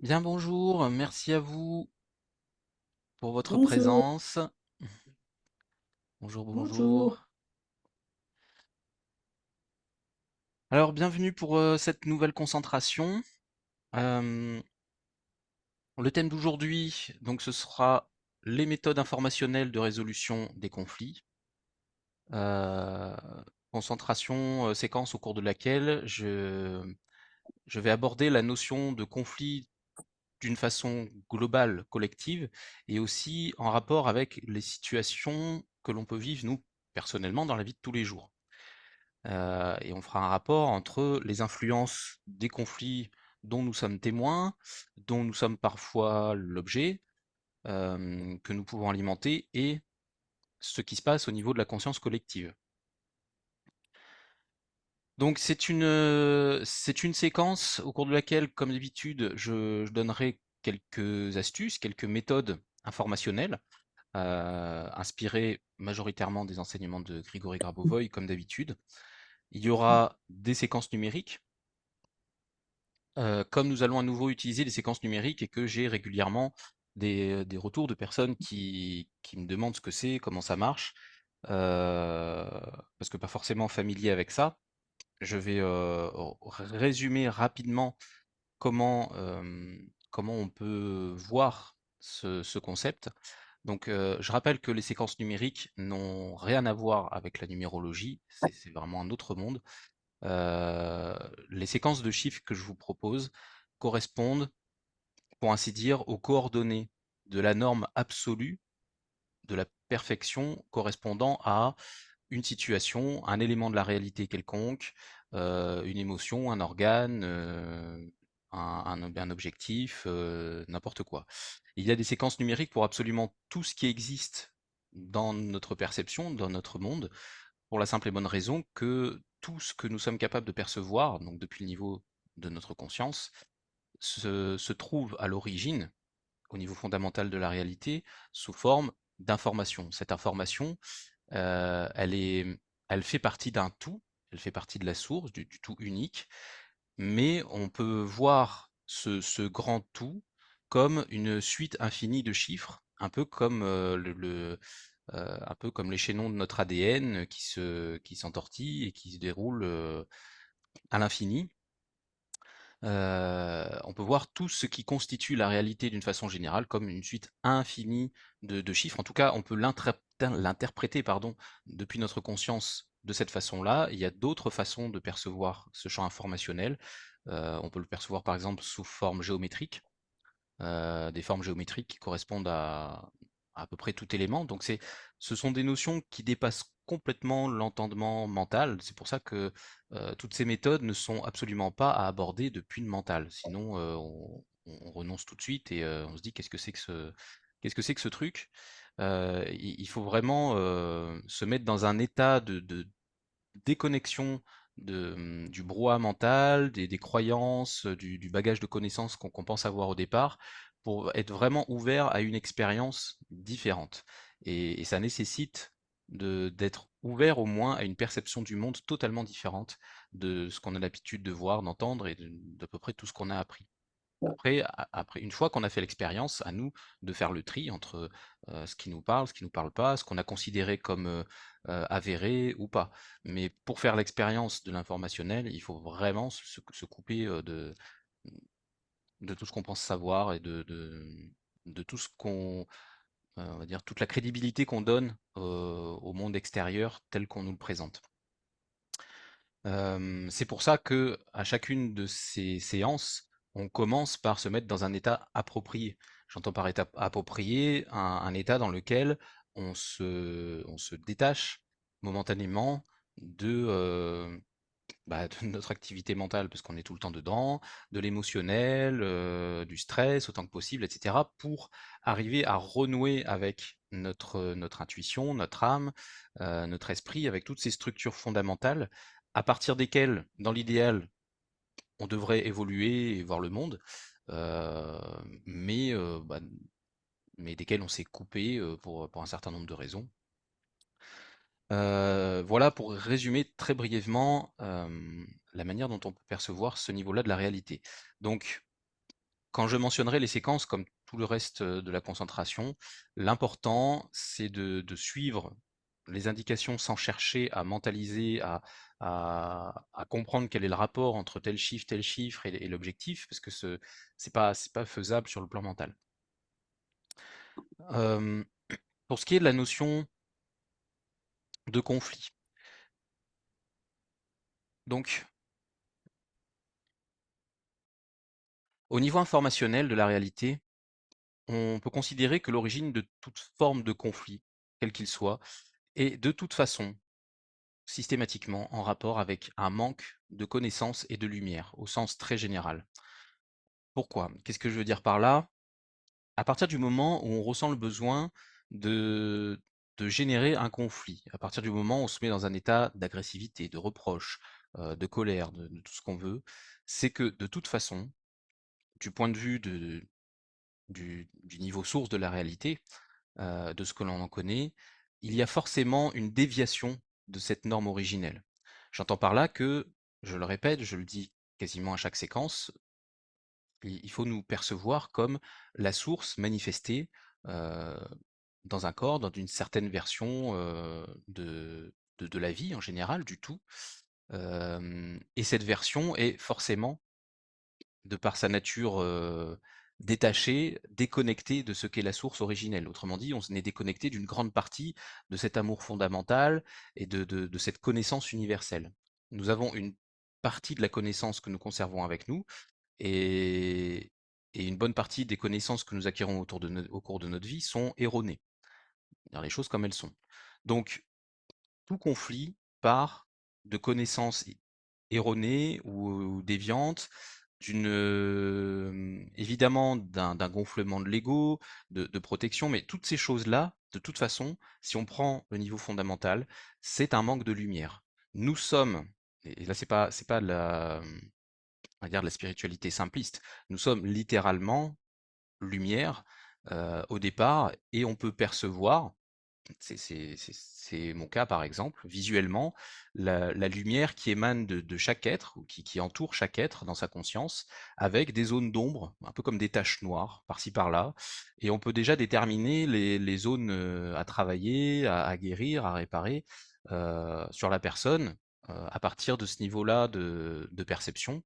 Bien bonjour, merci à vous pour votre Bonjour, présence. Bonjour, bonjour. bonjour. Alors bienvenue pour cette nouvelle concentration. Euh, le thème d'aujourd'hui, donc ce sera les méthodes informationnelles de résolution des conflits. Euh, concentration, séquence au cours de laquelle je vais aborder la notion de conflit d'une façon globale, collective, et aussi en rapport avec les situations que l'on peut vivre, nous, personnellement, dans la vie de tous les jours. Et on fera un rapport entre les influences des conflits dont nous sommes témoins, dont nous sommes parfois l'objet, que nous pouvons alimenter, et ce qui se passe au niveau de la conscience collective. Donc c'est une séquence au cours de laquelle, comme d'habitude, je donnerai quelques astuces, quelques méthodes informationnelles, inspirées majoritairement des enseignements de Grigory Grabovoï, comme d'habitude. Il y aura des séquences numériques, comme nous allons à nouveau utiliser les séquences numériques et que j'ai régulièrement des retours de personnes qui me demandent ce que c'est, comment ça marche, parce que pas forcément familier avec ça. Je vais résumer rapidement comment on peut voir ce concept. Donc, je rappelle que les séquences numériques n'ont rien à voir avec la numérologie, c'est vraiment un autre monde. Euh, les séquences de chiffres que je vous propose correspondent, pour ainsi dire, aux coordonnées de la norme absolue de la perfection correspondant à une situation, un élément de la réalité quelconque, une émotion, un organe, un objectif, n'importe quoi. Il y a des séquences numériques pour absolument tout ce qui existe dans notre perception, dans notre monde, pour la simple et bonne raison que tout ce que nous sommes capables de percevoir, donc depuis le niveau de notre conscience, se trouve à l'origine, au niveau fondamental de la réalité, sous forme d'information. Cette information, elle est, elle fait partie d'un tout, elle fait partie de la source, du tout unique, mais on peut voir ce grand tout comme une suite infinie de chiffres, un peu comme un peu comme les chaînons de notre ADN qui s'entortillent et qui se déroulent à l'infini. On peut voir tout ce qui constitue la réalité d'une façon générale comme une suite infinie de chiffres. En tout cas, on peut l'interpréter, pardon, depuis notre conscience de cette façon-là. Il y a d'autres façons de percevoir ce champ informationnel. On peut le percevoir par exemple sous forme géométrique, des formes géométriques qui correspondent à peu près tout élément. Donc ce sont des notions qui dépassent complètement l'entendement mental. C'est pour ça que toutes ces méthodes ne sont absolument pas à aborder depuis le mental. Sinon, on renonce tout de suite et on se dit qu'est-ce que c'est que ce truc. Il faut vraiment se mettre dans un état de déconnexion du brouhaha mental, des croyances, du bagage de connaissances qu'on pense avoir au départ, pour être vraiment ouvert à une expérience différente. Et ça nécessite d'être ouvert au moins à une perception du monde totalement différente de ce qu'on a l'habitude de voir, d'entendre et d'à peu près tout ce qu'on a appris. Après, une fois qu'on a fait l'expérience, à nous de faire le tri entre ce qui nous parle, ce qui nous parle pas, ce qu'on a considéré comme avéré ou pas. Mais pour faire l'expérience de l'informationnel, il faut vraiment se couper de tout ce qu'on pense savoir et de tout ce on va dire, toute la crédibilité qu'on donne au monde extérieur tel qu'on nous le présente. C'est pour ça que à chacune de ces séances, on commence par se mettre dans un état approprié. J'entends par état approprié un état dans lequel on se détache momentanément de notre activité mentale, parce qu'on est tout le temps dedans, de l'émotionnel, du stress autant que possible, etc., pour arriver à renouer avec notre intuition, notre âme, notre esprit, avec toutes ces structures fondamentales, à partir desquelles, dans l'idéal, on devrait évoluer et voir le monde, euh, mais, euh, bah, mais desquelles on s'est coupé pour un certain nombre de raisons. Voilà pour résumer très brièvement la manière dont on peut percevoir ce niveau-là de la réalité. Donc, quand je mentionnerai les séquences comme tout le reste de la concentration, l'important c'est de suivre les indications sans chercher à mentaliser, à comprendre quel est le rapport entre tel chiffre et l'objectif, parce que c'est pas faisable sur le plan mental. Euh, pour ce qui est de la notion de conflit, donc au niveau informationnel de la réalité, on peut considérer que l'origine de toute forme de conflit, quel qu'il soit, est de toute façon systématiquement en rapport avec un manque de connaissances et de lumière, au sens très général. Pourquoi? Qu'est-ce que je veux dire par là? À partir du moment où on ressent le besoin de, de générer un conflit, à partir du moment où on se met dans un état d'agressivité, de reproche, de colère, de tout ce qu'on veut, c'est que de toute façon, du point de vue du niveau source de la réalité, de ce que l'on en connaît, il y a forcément une déviation de cette norme originelle. J'entends par là que, je le répète, je le dis quasiment à chaque séquence, il faut nous percevoir comme la source manifestée euh, dans un corps, dans une certaine version de la vie en général, du tout. Et cette version est forcément, de par sa nature détachée, déconnectée de ce qu'est la source originelle. Autrement dit, on est déconnecté d'une grande partie de cet amour fondamental et de cette connaissance universelle. Nous avons une partie de la connaissance que nous conservons avec nous et, et une bonne partie des connaissances que nous acquérons au cours de notre vie sont erronées, dire les choses comme elles sont. Donc, tout conflit part de connaissances erronées ou déviantes, évidemment d'un gonflement de l'ego, de protection, mais toutes ces choses-là, de toute façon, si on prend le niveau fondamental, c'est un manque de lumière. Nous sommes, et là c'est pas de on va dire de la spiritualité simpliste, nous sommes littéralement lumière au départ et on peut percevoir, c'est mon cas par exemple, visuellement, la lumière qui émane de chaque être, ou qui entoure chaque être dans sa conscience, avec des zones d'ombre, un peu comme des taches noires, par-ci par-là, et on peut déjà déterminer les zones à travailler, à guérir, à réparer sur la personne, à partir de ce niveau-là de perception.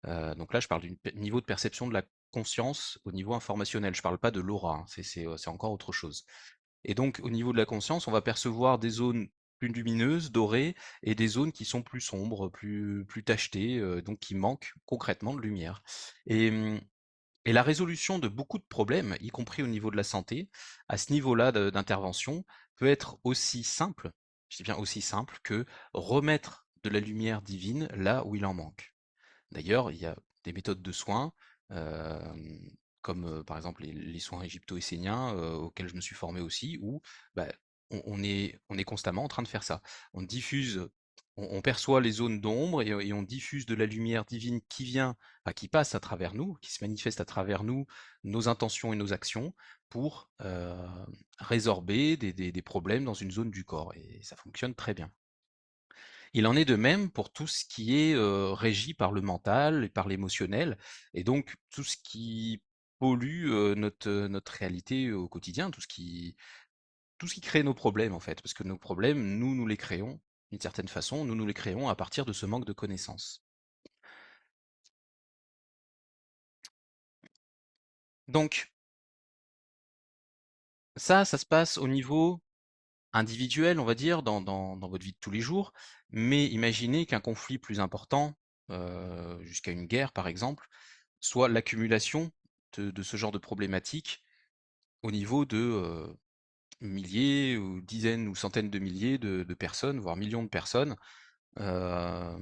Donc là, je parle du niveau de perception de la conscience au niveau informationnel, je parle pas de l'aura, hein, c'est encore autre chose. Et donc, au niveau de la conscience, on va percevoir des zones plus lumineuses, dorées, et des zones qui sont plus sombres, plus tachetées, donc qui manquent concrètement de lumière. Et, et la résolution de beaucoup de problèmes, y compris au niveau de la santé, à ce niveau-là d'intervention, peut être aussi simple, je dis bien aussi simple, que remettre de la lumière divine là où il en manque. D'ailleurs, il y a des méthodes de soins, comme par exemple les soins égypto-esséniens, auxquels je me suis formé aussi, où bah, on est constamment en train de faire ça. On diffuse, on perçoit les zones d'ombre et on diffuse de la lumière divine qui vient, qui passe à travers nous, qui se manifeste à travers nous, nos intentions et nos actions, pour résorber des problèmes dans une zone du corps. Et ça fonctionne très bien. Il en est de même pour tout ce qui est régi par le mental et par l'émotionnel, et donc tout ce qui pollue notre réalité au quotidien, tout ce qui crée nos problèmes en fait, parce que nos problèmes, nous les créons d'une certaine façon, nous les créons à partir de ce manque de connaissances. Donc ça se passe au niveau individuel, on va dire, dans votre vie de tous les jours, mais imaginez qu'un conflit plus important, jusqu'à une guerre par exemple, soit l'accumulation de ce genre de problématiques au niveau de milliers ou dizaines ou centaines de milliers de personnes, voire millions de personnes, euh,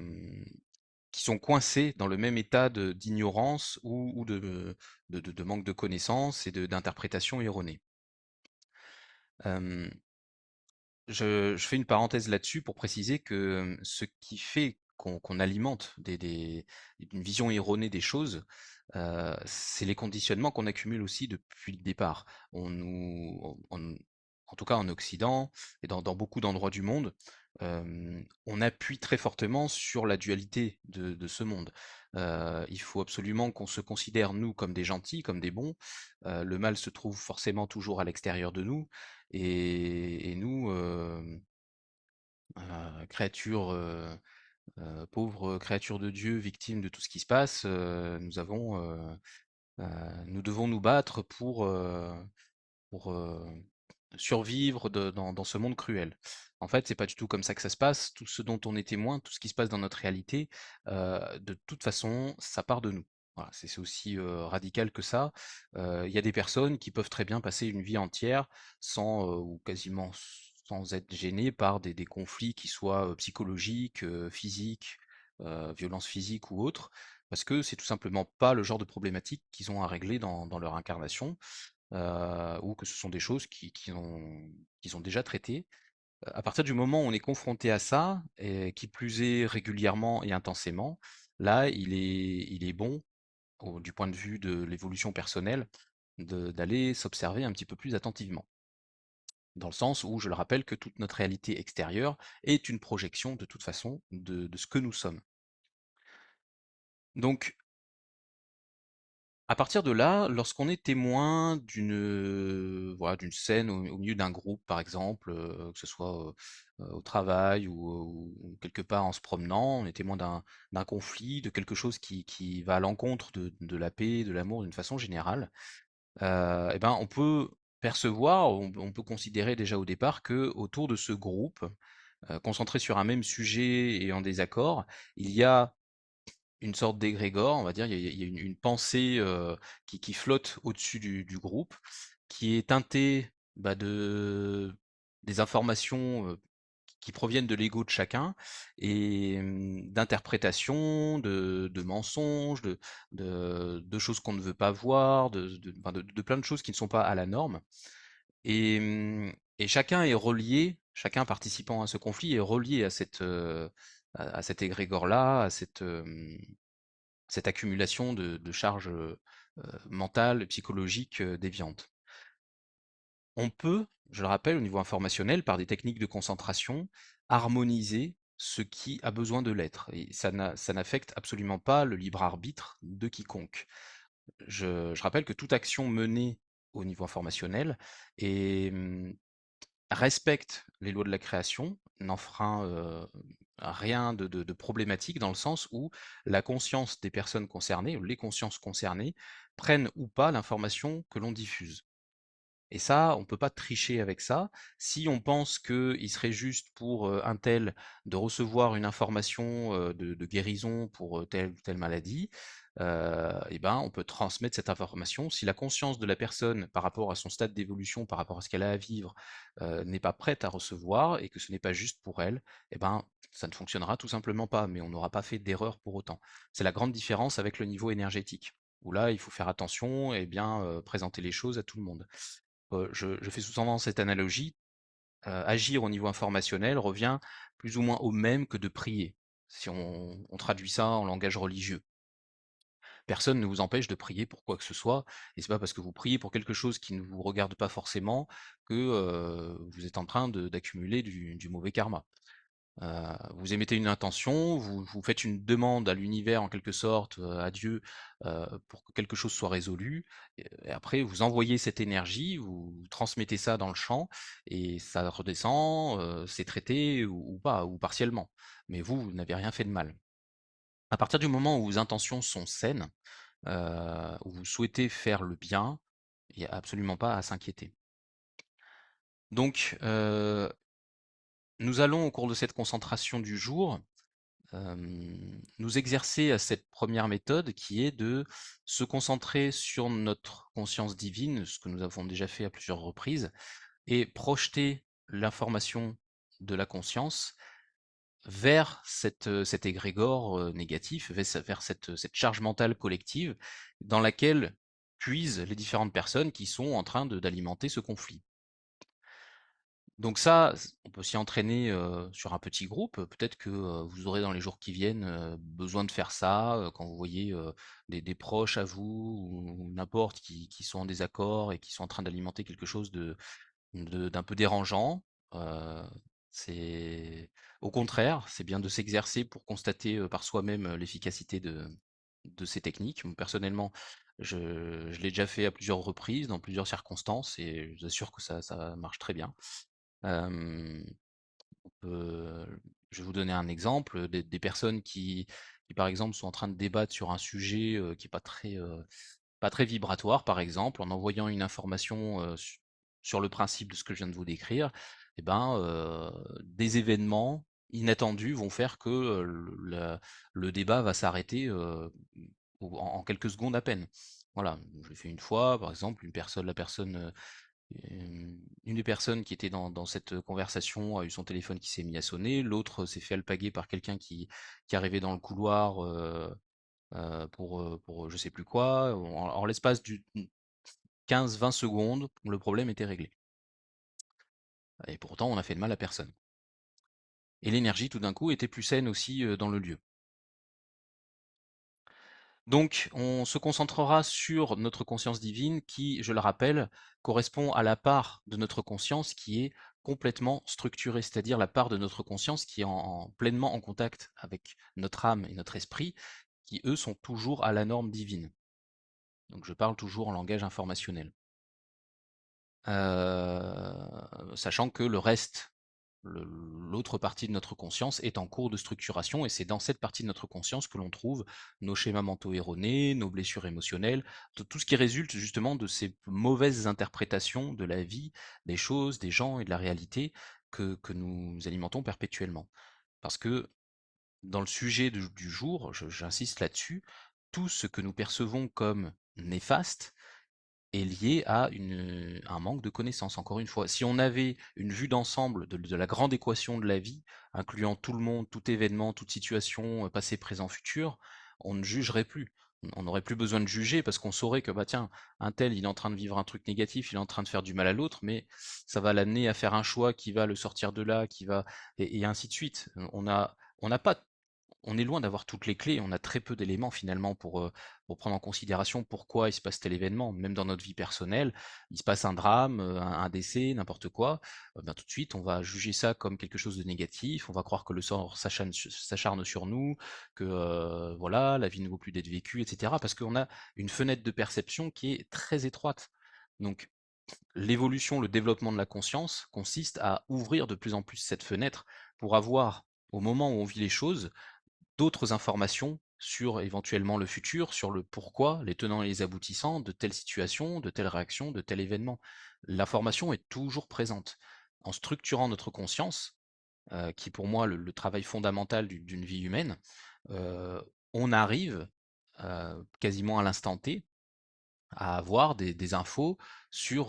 qui sont coincées dans le même état d'ignorance ou de manque de connaissances et d'interprétation erronée. Euh, je fais une parenthèse là-dessus pour préciser que ce qui fait qu'on alimente une vision erronée des choses, c'est les conditionnements qu'on accumule aussi depuis le départ. En tout cas en Occident et dans beaucoup d'endroits du monde, on appuie très fortement sur la dualité de ce monde. Il faut absolument qu'on se considère, nous, comme des gentils, comme des bons. Le mal se trouve forcément toujours à l'extérieur de nous et nous, créatures, pauvres créatures de Dieu, victimes de tout ce qui se passe, nous devons nous battre pour survivre dans ce monde cruel. En fait, c'est pas du tout comme ça que ça se passe. Tout ce dont on est témoin, tout ce qui se passe dans notre réalité, de toute façon, ça part de nous. Voilà, c'est aussi, radical que ça. Il y a des personnes qui peuvent très bien passer une vie entière sans, ou quasiment sans être gênées par des conflits qui soient, psychologiques, physiques, violences physiques ou autres, parce que c'est tout simplement pas le genre de problématique qu'ils ont à régler dans leur incarnation, ou que ce sont des choses qu'ils ont déjà traitées. À partir du moment où on est confronté à ça, et qui plus est régulièrement et intensément, là, il est bon, du point de vue de l'évolution personnelle, d'aller s'observer un petit peu plus attentivement. Dans le sens où, je le rappelle, que toute notre réalité extérieure est une projection, de toute façon, de ce que nous sommes. Donc, à partir de là, lorsqu'on est témoin voilà, d'une scène au milieu d'un groupe, par exemple, que ce soit, au travail ou quelque part en se promenant, on est témoin d'un conflit, de quelque chose qui va à l'encontre de la paix, de l'amour d'une façon générale, et ben, on peut percevoir, on peut considérer déjà au départ que autour de ce groupe, concentré sur un même sujet et en désaccord, il y a une sorte d'égrégore, on va dire, il y a une pensée, qui flotte au-dessus du groupe, qui est teintée, bah, des informations, qui proviennent de l'ego de chacun et d'interprétations, de mensonges, de choses qu'on ne veut pas voir, enfin de plein de choses qui ne sont pas à la norme et et chacun est relié, chacun participant à ce conflit est relié à à cet égrégore-là, à cette accumulation de charges, mentales, psychologiques, déviantes. On peut, je le rappelle, au niveau informationnel, par des techniques de concentration, harmoniser ce qui a besoin de l'être et ça n'affecte absolument pas le libre arbitre de quiconque. Je rappelle que toute action menée au niveau informationnel est, respecte les lois de la création, n'enfreint, rien de problématique dans le sens où la conscience des personnes concernées, ou les consciences concernées, prennent ou pas l'information que l'on diffuse. Et ça, on ne peut pas tricher avec ça. Si on pense qu'il serait juste pour un tel de recevoir une information de guérison pour telle ou telle maladie, et ben, on peut transmettre cette information. Si la conscience de la personne par rapport à son stade d'évolution, par rapport à ce qu'elle a à vivre, n'est pas prête à recevoir et que ce n'est pas juste pour elle, et ben, ça ne fonctionnera tout simplement pas, mais on n'aura pas fait d'erreur pour autant. C'est la grande différence avec le niveau énergétique, où là, il faut faire attention et bien présenter les choses à tout le monde. Je fais souvent cette analogie, agir au niveau informationnel revient plus ou moins au même que de prier, si on traduit ça en langage religieux. Personne ne vous empêche de prier pour quoi que ce soit, et c'est pas parce que vous priez pour quelque chose qui ne vous regarde pas forcément que, vous êtes en train d'accumuler du mauvais karma. Vous émettez une intention, vous faites une demande à l'univers en quelque sorte, à Dieu, pour que quelque chose soit résolu et après vous envoyez cette énergie, vous transmettez ça dans le champ et ça redescend, c'est traité ou pas, ou partiellement. Mais vous n'avez rien fait de mal. À partir du moment où vos intentions sont saines, où vous souhaitez faire le bien, il y a absolument pas à s'inquiéter. Donc, nous allons au cours de cette concentration du jour nous exercer à cette première méthode qui est de se concentrer sur notre conscience divine, ce que nous avons déjà fait à plusieurs reprises, et projeter l'information de la conscience vers cet égrégore négatif, vers cette charge mentale collective dans laquelle puisent les différentes personnes qui sont en train d'alimenter ce conflit. Donc ça, on peut s'y entraîner, sur un petit groupe. Peut-être que, vous aurez dans les jours qui viennent, besoin de faire ça, quand vous voyez, des proches à vous ou n'importe qui sont en désaccord et qui sont en train d'alimenter quelque chose d'un peu dérangeant. Heu, C'est au contraire, c'est bien de s'exercer pour constater, par soi-même, l'efficacité de ces techniques. Personnellement, je l'ai déjà fait à plusieurs reprises, dans plusieurs circonstances et je vous assure que ça marche très bien. Hem, on peut je vais vous donner un exemple, des personnes qui, par exemple, sont en train de débattre sur un sujet, qui est pas très vibratoire, par exemple, en envoyant une information, sur le principe de ce que je viens de vous décrire, et ben, des événements inattendus vont faire que, le débat va s'arrêter, en quelques secondes à peine. Voilà, je l'ai fait une fois, par exemple, une des personnes qui était dans cette conversation a eu son téléphone qui s'est mis à sonner, l'autre s'est fait alpaguer par quelqu'un qui arrivait dans le couloir, pour je sais plus quoi. En l'espace du 15-20 secondes, le problème était réglé. Et pourtant, on a fait de mal à personne. Et l'énergie, tout d'un coup, était plus saine aussi dans le lieu. Donc, on se concentrera sur notre conscience divine qui, je le rappelle, correspond à la part de notre conscience qui est complètement structurée, c'est-à-dire la part de notre conscience qui est pleinement en contact avec notre âme et notre esprit, qui, eux, sont toujours à la norme divine. Donc, je parle toujours en langage informationnel. Sachant que le reste, l'autre partie de notre conscience est en cours de structuration et c'est dans cette partie de notre conscience que l'on trouve nos schémas mentaux erronés, nos blessures émotionnelles, tout ce qui résulte justement de ces mauvaises interprétations de la vie, des choses, des gens et de la réalité que nous alimentons perpétuellement. Parce que dans le sujet du jour, j'insiste là-dessus, tout ce que nous percevons comme néfaste est lié à un manque de connaissances. Encore une fois, si on avait une vue d'ensemble de la grande équation de la vie, incluant tout le monde, tout événement, toute situation, passé, présent, futur, on ne jugerait plus. On n'aurait plus besoin de juger parce qu'on saurait que bah tiens, un tel il est en train de vivre un truc négatif, il est en train de faire du mal à l'autre, mais ça va l'amener à faire un choix qui va le sortir de là, qui va et ainsi de suite. On n'a pas on est loin d'avoir toutes les clés, on a très peu d'éléments finalement pour prendre en considération pourquoi il se passe tel événement. Même dans notre vie personnelle, il se passe un drame, un décès, n'importe quoi, ben, tout de suite on va juger ça comme quelque chose de négatif, on va croire que le sort s'acharne sur nous, que voilà, la vie ne vaut plus d'être vécue, etc. Parce qu'on a une fenêtre de perception qui est très étroite. Donc l'évolution, le développement de la conscience consiste à ouvrir de plus en plus cette fenêtre pour avoir, au moment où on vit les choses, d'autres informations sur éventuellement le futur, sur le pourquoi, les tenants et les aboutissants de telle situation, de telle réaction, de tel événement. L'information est toujours présente. En structurant notre conscience, qui est pour moi le travail fondamental d'une vie humaine, euh, on arrive quasiment à l'instant T à avoir des infos sur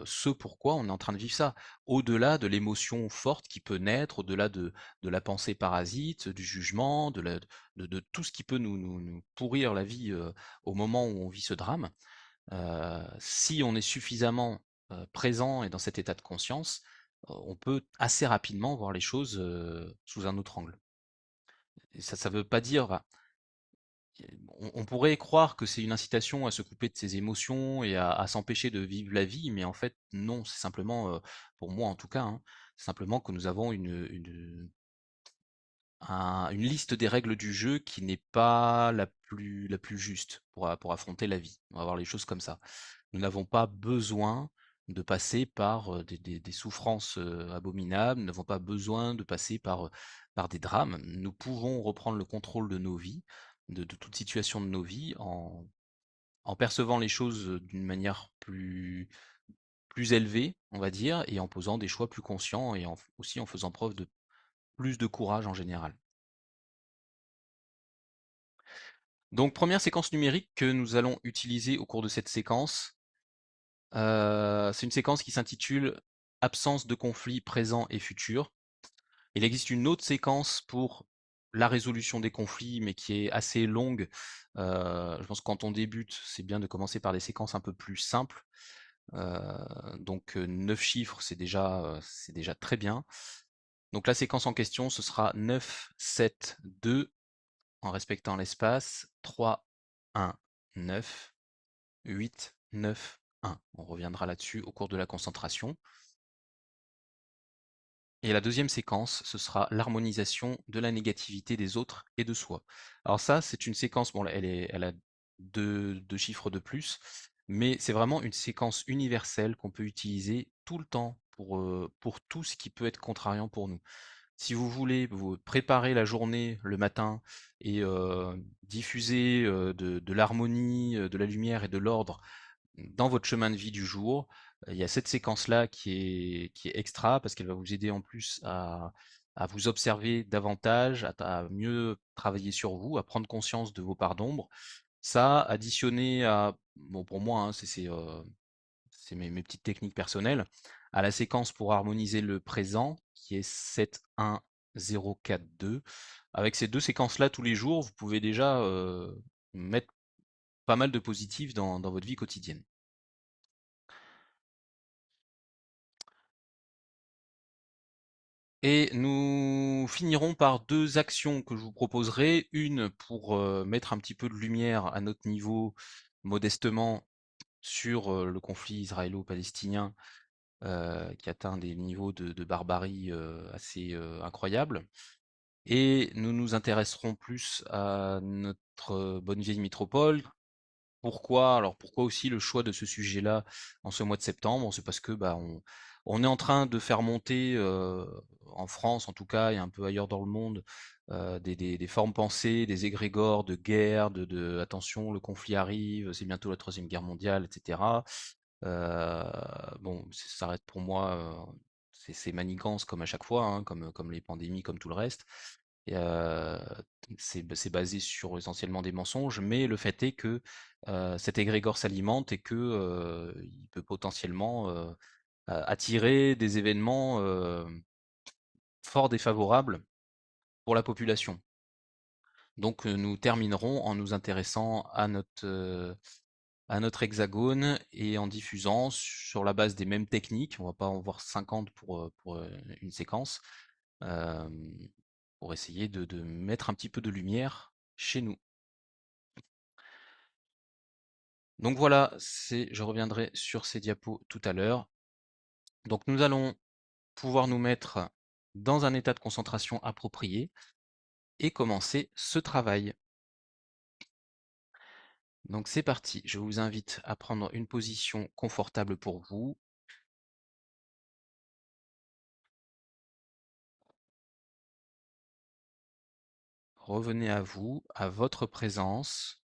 ce pourquoi on est en train de vivre ça. Au-delà de l'émotion forte qui peut naître, au-delà de la pensée parasite, du jugement, de tout ce qui peut nous pourrir la vie au moment où on vit ce drame, si on est suffisamment présent et dans cet état de conscience, on peut assez rapidement voir les choses sous un autre angle. Et ça ne veut pas dire, enfin, on pourrait croire que c'est une incitation à se couper de ses émotions et à s'empêcher de vivre la vie, mais en fait non, c'est simplement, pour moi en tout cas, hein, c'est simplement que nous avons une liste des règles du jeu qui n'est pas la plus juste pour affronter la vie. On va voir les choses comme ça. Nous n'avons pas besoin de passer par des souffrances abominables, nous n'avons pas besoin de passer par des drames. Nous pouvons reprendre le contrôle de nos vies, de toute situation de nos vies, en percevant les choses d'une manière plus élevée, on va dire, et en posant des choix plus conscients et aussi en faisant preuve de plus de courage en général. Donc première séquence numérique que nous allons utiliser au cours de cette séquence, c'est une séquence qui s'intitule Absence de conflit présent et futur. Il existe une autre séquence pour la résolution des conflits, mais qui est assez longue. Je pense que quand on débute, c'est bien de commencer par des séquences un peu plus simples. Donc 9 chiffres, c'est déjà très bien. Donc la séquence en question, ce sera 9, 7, 2, en respectant l'espace, 3, 1, 9, 8, 9, 1. On reviendra là-dessus au cours de la concentration. Et la deuxième séquence, ce sera l'harmonisation de la négativité des autres et de soi. Alors ça, c'est une séquence, bon, elle a deux chiffres de plus, mais c'est vraiment une séquence universelle qu'on peut utiliser tout le temps pour tout ce qui peut être contrariant pour nous. Si vous voulez vous préparer la journée le matin et diffuser de l'harmonie, de la lumière et de l'ordre dans votre chemin de vie du jour, il y a cette séquence-là qui est extra parce qu'elle va vous aider en plus à vous observer davantage, à mieux travailler sur vous, à prendre conscience de vos parts d'ombre. Ça, additionné à, bon pour moi, hein, c'est mes petites techniques personnelles, à la séquence pour harmoniser le présent qui est 7-1-0-4-2. Avec ces deux séquences-là tous les jours, vous pouvez déjà mettre pas mal de positif dans votre vie quotidienne. Et nous finirons par deux actions que je vous proposerai. Une pour mettre un petit peu de lumière à notre niveau, modestement, sur le conflit israélo-palestinien qui atteint des niveaux de barbarie assez incroyables. Et nous nous intéresserons plus à notre bonne vieille métropole. Pourquoi? Alors pourquoi aussi le choix de ce sujet-là en ce mois de septembre? C'est parce que bah, on est en train de faire monter en France en tout cas et un peu ailleurs dans le monde des formes pensées, des égrégores de guerre, attention, le conflit arrive, c'est bientôt la Troisième Guerre mondiale, etc. Euh, bon, ça s'arrête pour moi, c'est manigance comme à chaque fois, hein, comme les pandémies, comme tout le reste. Et, c'est basé sur essentiellement des mensonges, mais le fait est que cet égrégore s'alimente et que il peut potentiellement attirer des événements fort défavorables pour la population. Donc nous terminerons en nous intéressant à notre hexagone et en diffusant sur la base des mêmes techniques, on va pas en voir 50 pour une séquence, euh, pour essayer de mettre un petit peu de lumière chez nous. Donc voilà, je reviendrai sur ces diapos tout à l'heure. Donc nous allons pouvoir nous mettre dans un état de concentration approprié et commencer ce travail. Donc c'est parti, je vous invite à prendre une position confortable pour vous. Revenez à vous, à votre présence.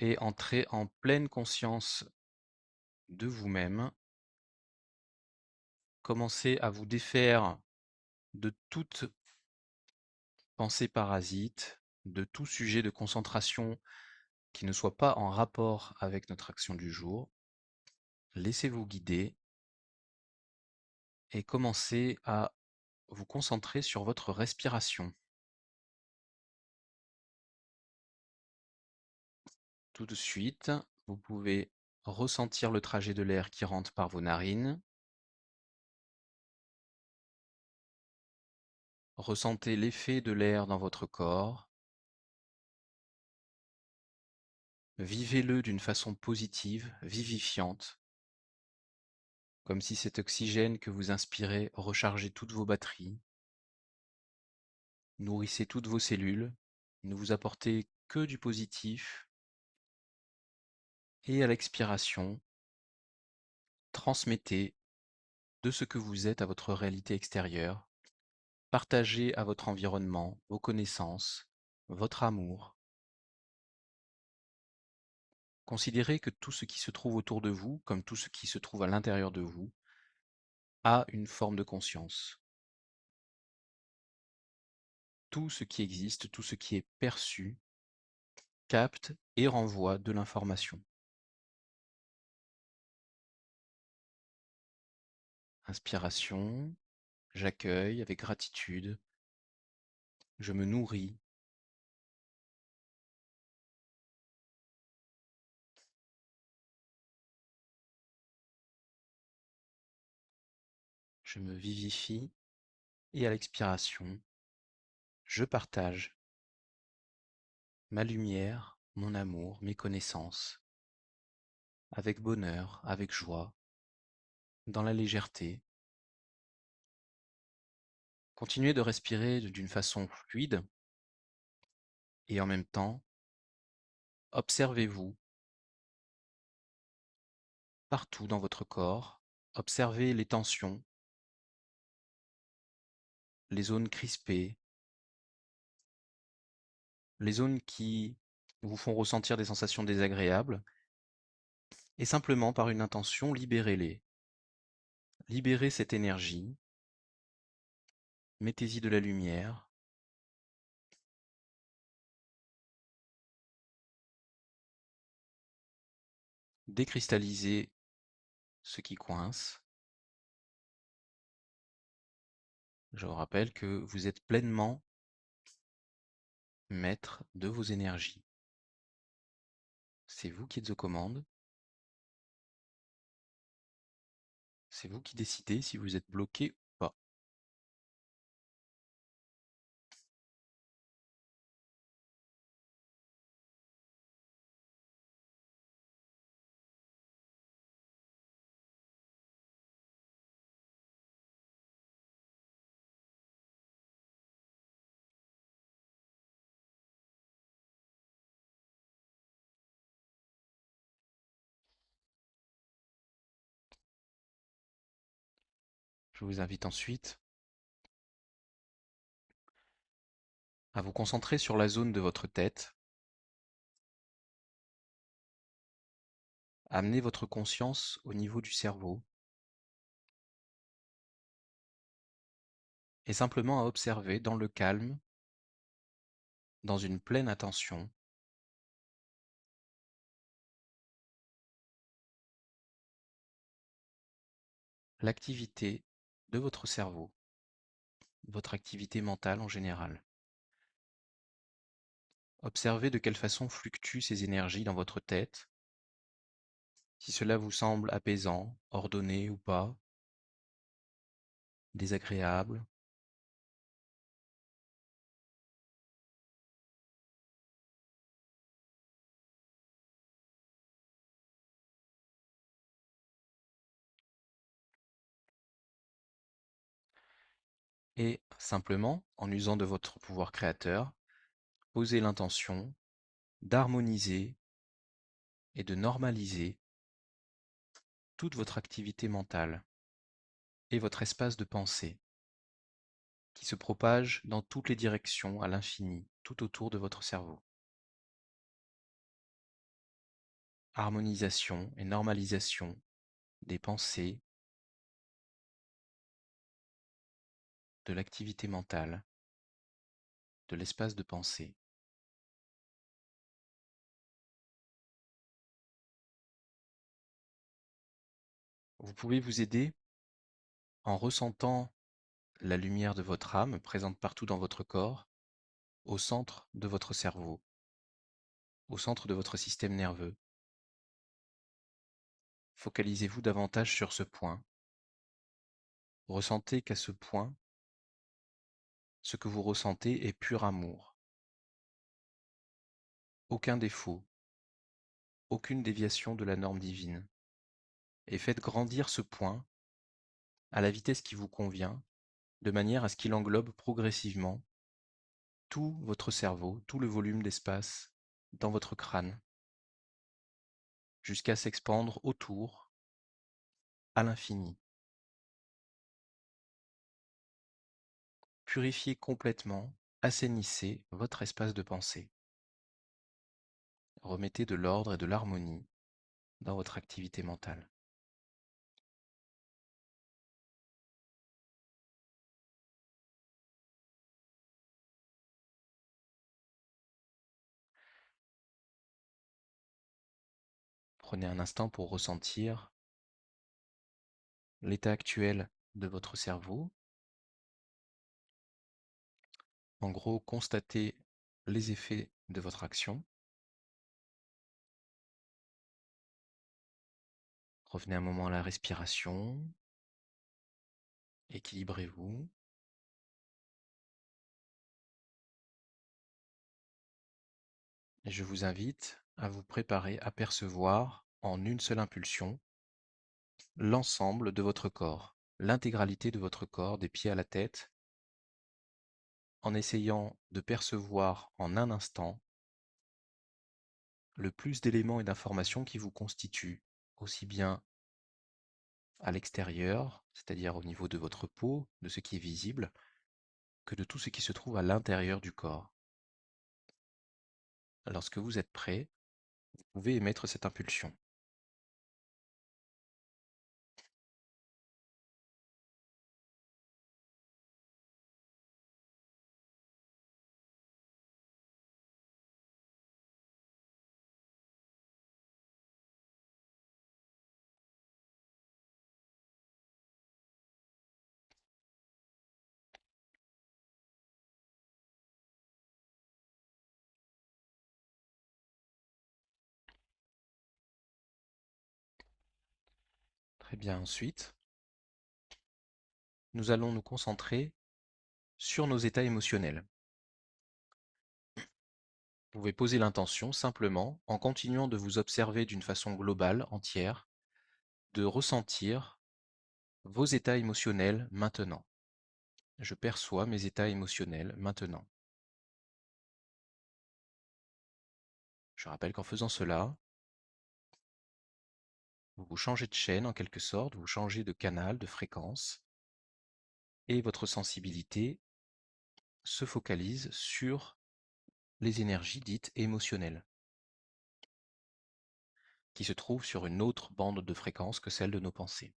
Et entrez en pleine conscience de vous-même. Commencez à vous défaire de toute pensée parasite, de tout sujet de concentration qui ne soit pas en rapport avec notre action du jour. Laissez-vous guider et commencez à vous concentrer sur votre respiration. Tout de suite, vous pouvez ressentir le trajet de l'air qui rentre par vos narines. Ressentez l'effet de l'air dans votre corps. Vivez-le d'une façon positive, vivifiante, comme si cet oxygène que vous inspirez rechargeait toutes vos batteries, nourrissait toutes vos cellules, ne vous apportez que du positif, et à l'expiration, transmettez de ce que vous êtes à votre réalité extérieure, partagez à votre environnement vos connaissances, votre amour. Considérez que tout ce qui se trouve autour de vous, comme tout ce qui se trouve à l'intérieur de vous, a une forme de conscience. Tout ce qui existe, tout ce qui est perçu, capte et renvoie de l'information. Inspiration, j'accueille avec gratitude, je me nourris, je me vivifie et à l'expiration, je partage ma lumière, mon amour, mes connaissances, avec bonheur, avec joie, dans la légèreté. Continuez de respirer d'une façon fluide et en même temps, observez-vous partout dans votre corps. Observez les tensions, les zones crispées, les zones qui vous font ressentir des sensations désagréables et simplement par une intention, libérez-les. Libérez cette énergie, mettez-y de la lumière. Décristallisez ce qui coince. Je vous rappelle que vous êtes pleinement maître de vos énergies. C'est vous qui êtes aux commandes. C'est vous qui décidez si vous êtes bloqué ou pas. Je vous invite ensuite à vous concentrer sur la zone de votre tête. Amenez votre conscience au niveau du cerveau et simplement à observer dans le calme, dans une pleine attention, l'activité de votre cerveau, votre activité mentale en général. Observez de quelle façon fluctuent ces énergies dans votre tête, si cela vous semble apaisant, ordonné ou pas, désagréable. Et simplement, en usant de votre pouvoir créateur, posez l'intention d'harmoniser et de normaliser toute votre activité mentale et votre espace de pensée qui se propage dans toutes les directions à l'infini, tout autour de votre cerveau. Harmonisation et normalisation des pensées, de l'activité mentale, de l'espace de pensée. Vous pouvez vous aider en ressentant la lumière de votre âme présente partout dans votre corps, au centre de votre cerveau, au centre de votre système nerveux. Focalisez-vous davantage sur ce point. Ressentez qu'à ce point, ce que vous ressentez est pur amour. Aucun défaut, aucune déviation de la norme divine. Et faites grandir ce point à la vitesse qui vous convient, de manière à ce qu'il englobe progressivement tout votre cerveau, tout le volume d'espace dans votre crâne, jusqu'à s'expandre autour, à l'infini. Purifiez complètement, assainissez votre espace de pensée. Remettez de l'ordre et de l'harmonie dans votre activité mentale. Prenez un instant pour ressentir l'état actuel de votre cerveau. En gros, constatez les effets de votre action. Revenez un moment à la respiration. Équilibrez-vous. Et je vous invite à vous préparer à percevoir en une seule impulsion l'ensemble de votre corps, l'intégralité de votre corps, des pieds à la tête, en essayant de percevoir en un instant le plus d'éléments et d'informations qui vous constituent, aussi bien à l'extérieur, c'est-à-dire au niveau de votre peau, de ce qui est visible, que de tout ce qui se trouve à l'intérieur du corps. Lorsque vous êtes prêt, vous pouvez émettre cette impulsion. Très bien, ensuite, nous allons nous concentrer sur nos états émotionnels. Vous pouvez poser l'intention simplement, en continuant de vous observer d'une façon globale, entière, de ressentir vos états émotionnels maintenant. Je perçois mes états émotionnels maintenant. Je rappelle qu'en faisant cela, vous changez de chaîne en quelque sorte, vous changez de canal, de fréquence, et votre sensibilité se focalise sur les énergies dites émotionnelles, qui se trouvent sur une autre bande de fréquence que celle de nos pensées.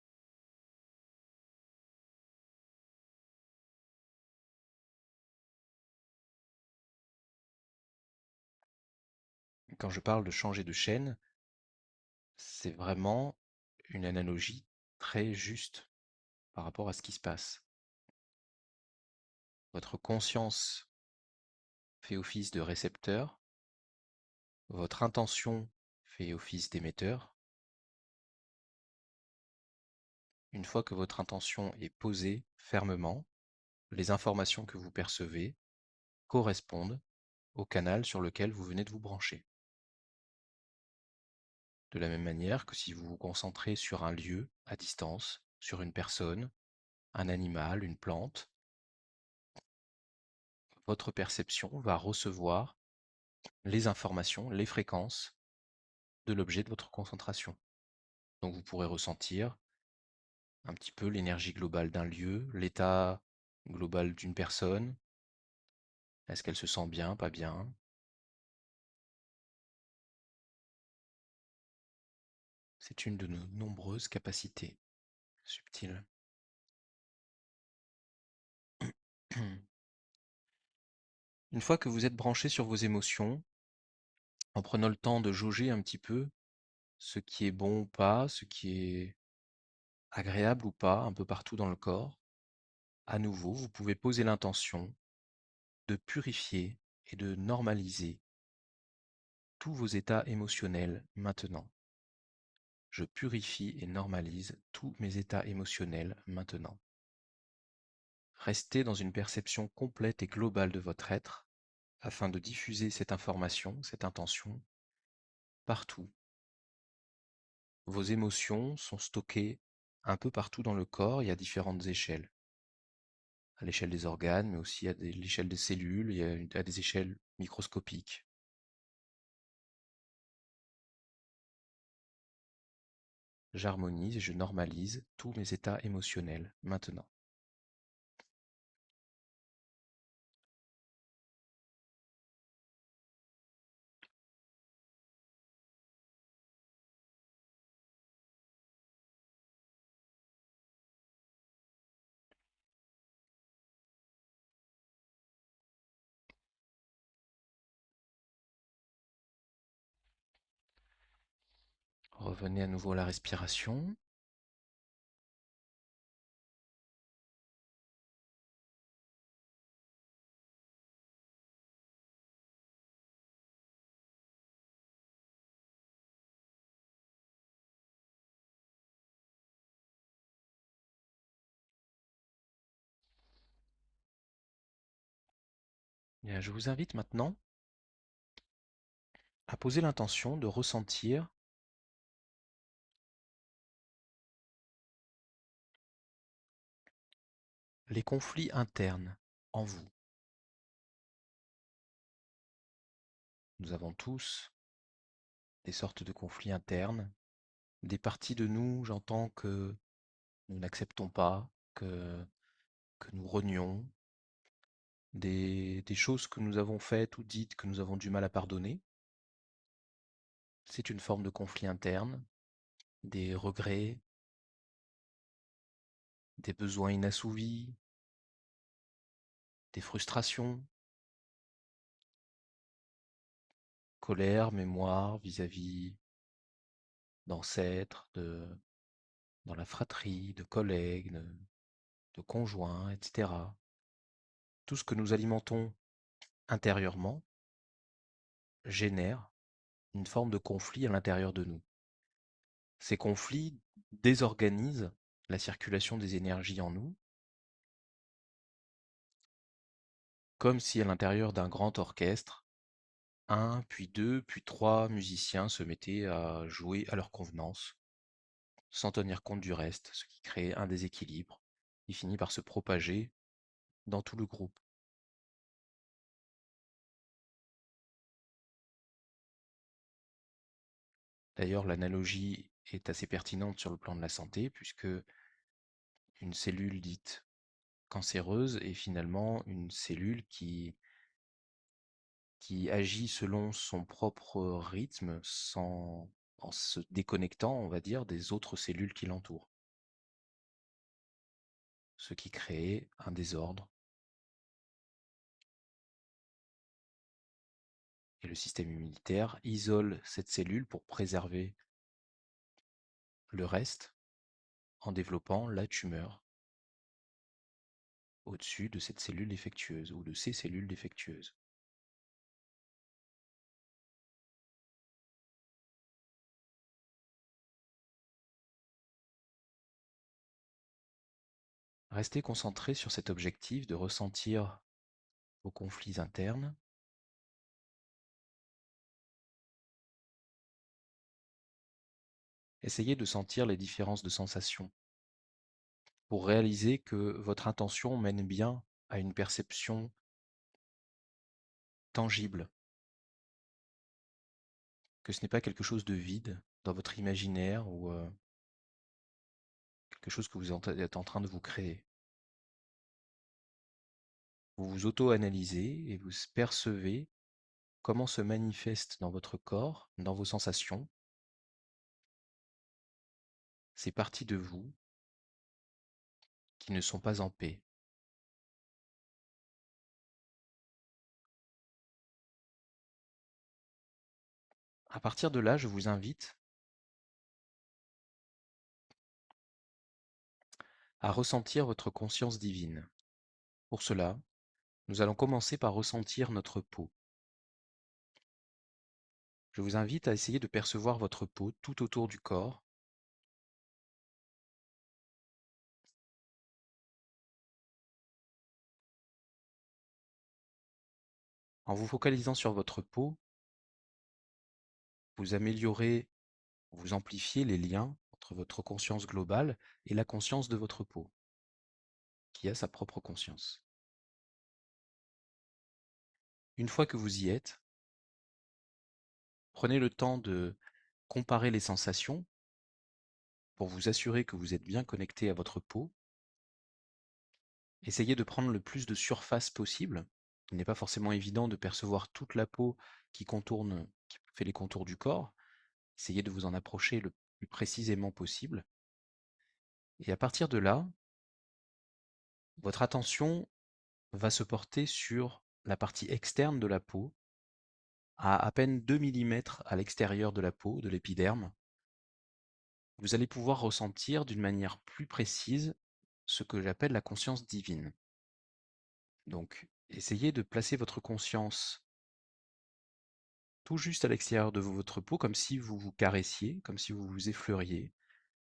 Quand je parle de changer de chaîne, c'est vraiment une analogie très juste par rapport à ce qui se passe. Votre conscience fait office de récepteur, votre intention fait office d'émetteur. Une fois que votre intention est posée fermement, les informations que vous percevez correspondent au canal sur lequel vous venez de vous brancher. De la même manière que si vous vous concentrez sur un lieu à distance, sur une personne, un animal, une plante, votre perception va recevoir les informations, les fréquences de l'objet de votre concentration. Donc vous pourrez ressentir un petit peu l'énergie globale d'un lieu, l'état global d'une personne. Est-ce qu'elle se sent bien, pas bien? C'est une de nos nombreuses capacités subtiles. Une fois que vous êtes branché sur vos émotions, en prenant le temps de jauger un petit peu ce qui est bon ou pas, ce qui est agréable ou pas, un peu partout dans le corps, à nouveau, vous pouvez poser l'intention de purifier et de normaliser tous vos états émotionnels maintenant. Je purifie et normalise tous mes états émotionnels maintenant. Restez dans une perception complète et globale de votre être afin de diffuser cette information, cette intention, partout. Vos émotions sont stockées un peu partout dans le corps et à différentes échelles. À l'échelle des organes, mais aussi à l'échelle des cellules et à des échelles microscopiques. J'harmonise et je normalise tous mes états émotionnels maintenant. Revenez à nouveau à la respiration. Bien, je vous invite maintenant à poser l'intention de ressentir Les conflits internes en vous. Nous avons tous des sortes de conflits internes, des parties de nous, j'entends, que nous n'acceptons pas, que nous renions, des choses que nous avons faites ou dites que nous avons du mal à pardonner. C'est une forme de conflit interne, des regrets, des besoins inassouvis, des frustrations, colère, mémoire vis-à-vis d'ancêtres, dans la fratrie, de collègues, de conjoints, etc. Tout ce que nous alimentons intérieurement génère une forme de conflit à l'intérieur de nous. Ces conflits désorganisent la circulation des énergies en nous, comme si à l'intérieur d'un grand orchestre, un, puis deux, puis trois musiciens se mettaient à jouer à leur convenance, sans tenir compte du reste, ce qui crée un déséquilibre qui finit par se propager dans tout le groupe. D'ailleurs, l'analogie est assez pertinente sur le plan de la santé, puisque une cellule dite cancéreuse est finalement une cellule qui agit selon son propre rythme, en se déconnectant, on va dire, des autres cellules qui l'entourent. Ce qui crée un désordre. Et le système immunitaire isole cette cellule pour préserver le reste en développant la tumeur au-dessus de cette cellule défectueuse ou de ces cellules défectueuses. Restez concentré sur cet objectif de ressentir vos conflits internes. Essayez de sentir les différences de sensations pour réaliser que votre intention mène bien à une perception tangible, que ce n'est pas quelque chose de vide dans votre imaginaire ou quelque chose que vous êtes en train de vous créer. Vous vous auto-analysez et vous percevez comment se manifestent dans votre corps, dans vos sensations, ces parties de vous qui ne sont pas en paix. À partir de là, je vous invite à ressentir votre conscience divine. Pour cela, nous allons commencer par ressentir notre peau. Je vous invite à essayer de percevoir votre peau tout autour du corps, en vous focalisant sur votre peau. Vous améliorez, vous amplifiez les liens entre votre conscience globale et la conscience de votre peau, qui a sa propre conscience. Une fois que vous y êtes, prenez le temps de comparer les sensations pour vous assurer que vous êtes bien connecté à votre peau. Essayez de prendre le plus de surface possible. Il n'est pas forcément évident de percevoir toute la peau qui fait les contours du corps. Essayez de vous en approcher le plus précisément possible. Et à partir de là, votre attention va se porter sur la partie externe de la peau, à peine 2 millimètres à l'extérieur de la peau, de l'épiderme. Vous allez pouvoir ressentir d'une manière plus précise ce que j'appelle la conscience divine. Donc, essayez de placer votre conscience tout juste à l'extérieur de votre peau, comme si vous vous caressiez, comme si vous vous effleuriez,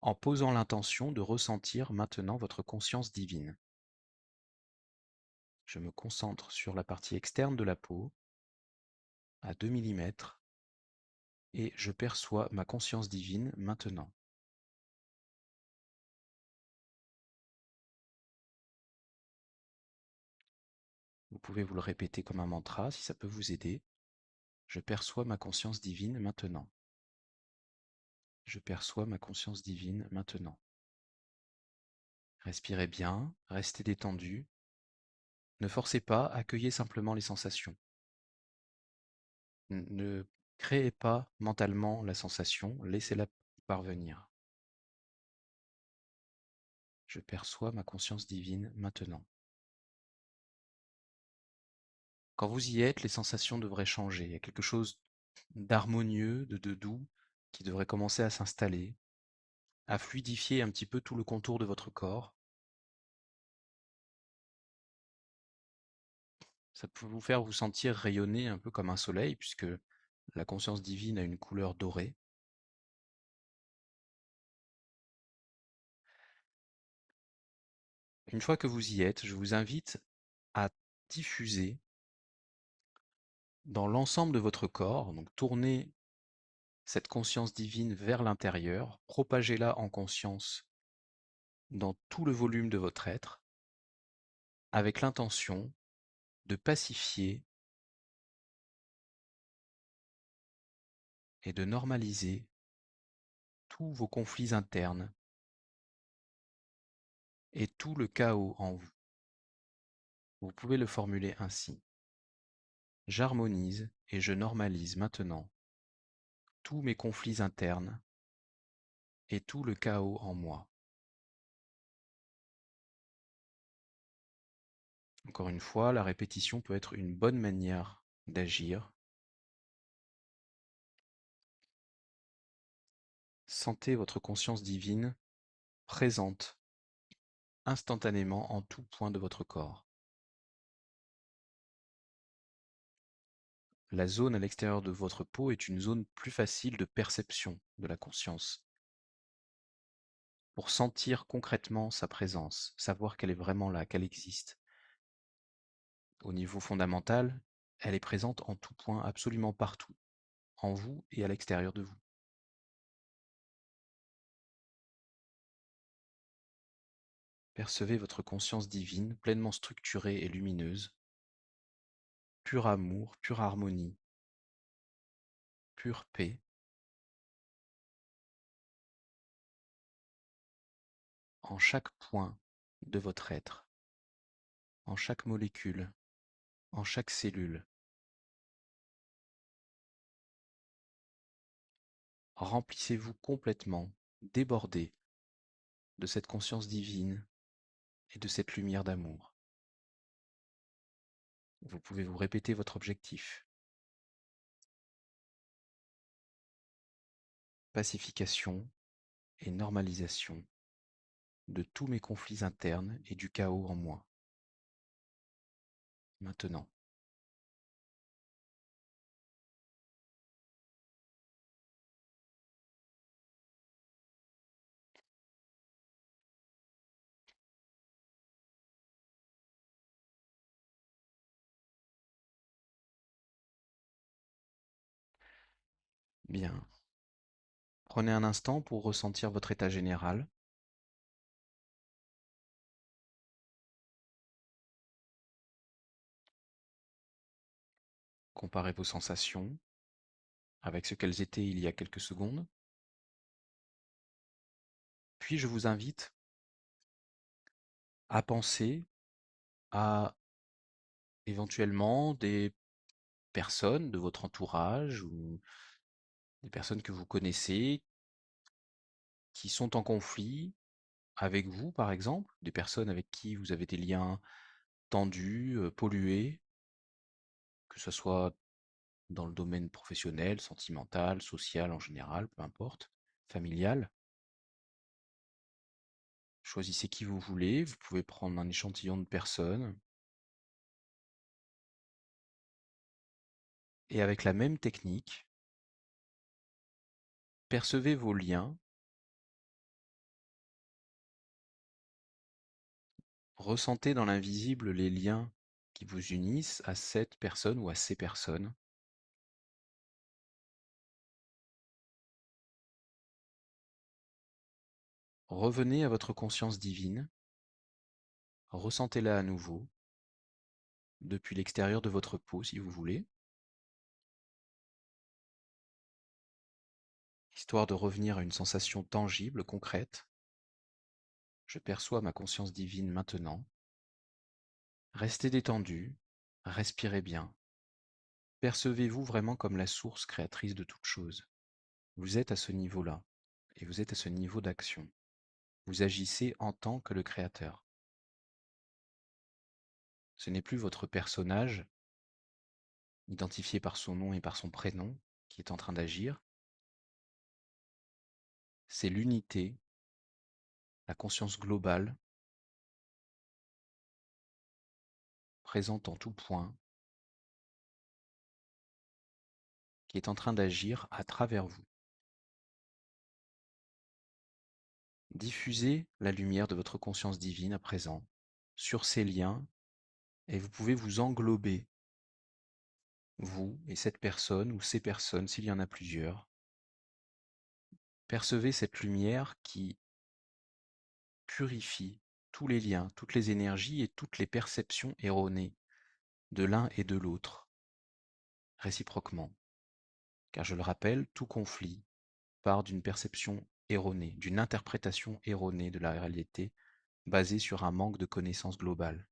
en posant l'intention de ressentir maintenant votre conscience divine. Je me concentre sur la partie externe de la peau, à 2 millimètres, et je perçois ma conscience divine maintenant. pouvez vous le répéter comme un mantra si ça peut vous aider. Je perçois ma conscience divine maintenant. Je perçois ma conscience divine maintenant. Respirez bien, restez détendu. Ne forcez pas, accueillez simplement les sensations. Ne créez pas mentalement la sensation, laissez-la parvenir. Je perçois ma conscience divine maintenant. Quand vous y êtes, les sensations devraient changer. Il y a quelque chose d'harmonieux, de doux, qui devrait commencer à s'installer, à fluidifier un petit peu tout le contour de votre corps. Ça peut vous faire vous sentir rayonner un peu comme un soleil, puisque la conscience divine a une couleur dorée. Une fois que vous y êtes, je vous invite à diffuser dans l'ensemble de votre corps, donc tournez cette conscience divine vers l'intérieur, propagez-la en conscience dans tout le volume de votre être, avec l'intention de pacifier et de normaliser tous vos conflits internes et tout le chaos en vous. Vous pouvez le formuler ainsi. J'harmonise et je normalise maintenant tous mes conflits internes et tout le chaos en moi. Encore une fois, la répétition peut être une bonne manière d'agir. Sentez votre conscience divine présente instantanément en tout point de votre corps. La zone à l'extérieur de votre peau est une zone plus facile de perception de la conscience, pour sentir concrètement sa présence, savoir qu'elle est vraiment là, qu'elle existe. Au niveau fondamental, elle est présente en tout point, absolument partout, en vous et à l'extérieur de vous. Percevez votre conscience divine pleinement structurée et lumineuse, pur amour, pure harmonie, pure paix, en chaque point de votre être, en chaque molécule, en chaque cellule. Remplissez-vous complètement, débordez de cette conscience divine et de cette lumière d'amour. Vous pouvez vous répéter votre objectif. Pacification et normalisation de tous mes conflits internes et du chaos en moi. Maintenant. Bien. Prenez un instant pour ressentir votre état général. Comparez vos sensations avec ce qu'elles étaient il y a quelques secondes. Puis je vous invite à penser à éventuellement des personnes de votre entourage ou des personnes que vous connaissez qui sont en conflit avec vous, par exemple, des personnes avec qui vous avez des liens tendus, pollués, que ce soit dans le domaine professionnel, sentimental, social en général, peu importe, familial. Choisissez qui vous voulez, vous pouvez prendre un échantillon de personnes et avec la même technique, percevez vos liens, ressentez dans l'invisible les liens qui vous unissent à cette personne ou à ces personnes. Revenez à votre conscience divine, ressentez-la à nouveau, depuis l'extérieur de votre peau, si vous voulez, histoire de revenir à une sensation tangible, concrète. Je perçois ma conscience divine maintenant. Restez détendu, respirez bien. Percevez-vous vraiment comme la source créatrice de toute chose. Vous êtes à ce niveau-là, et vous êtes à ce niveau d'action. Vous agissez en tant que le créateur. Ce n'est plus votre personnage, identifié par son nom et par son prénom, qui est en train d'agir. C'est l'unité, la conscience globale, présente en tout point, qui est en train d'agir à travers vous. Diffusez la lumière de votre conscience divine à présent sur ces liens et vous pouvez vous englober, vous et cette personne ou ces personnes s'il y en a plusieurs. Percevez cette lumière qui purifie tous les liens, toutes les énergies et toutes les perceptions erronées de l'un et de l'autre, réciproquement. Car je le rappelle, tout conflit part d'une perception erronée, d'une interprétation erronée de la réalité basée sur un manque de connaissance globale.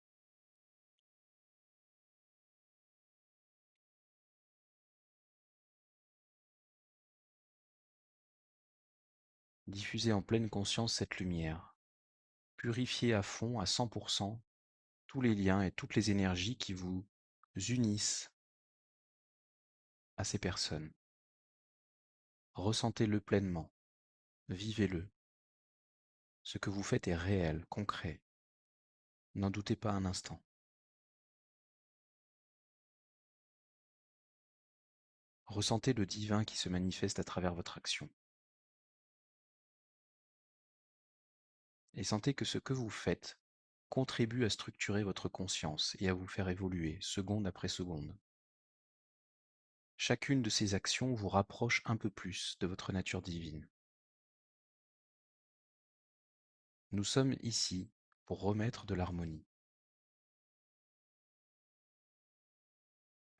Diffusez en pleine conscience cette lumière. Purifiez à fond, à 100%, tous les liens et toutes les énergies qui vous unissent à ces personnes. Ressentez-le pleinement, vivez-le. Ce que vous faites est réel, concret. N'en doutez pas un instant. Ressentez le divin qui se manifeste à travers votre action. Et sentez que ce que vous faites contribue à structurer votre conscience et à vous faire évoluer, seconde après seconde. Chacune de ces actions vous rapproche un peu plus de votre nature divine. Nous sommes ici pour remettre de l'harmonie.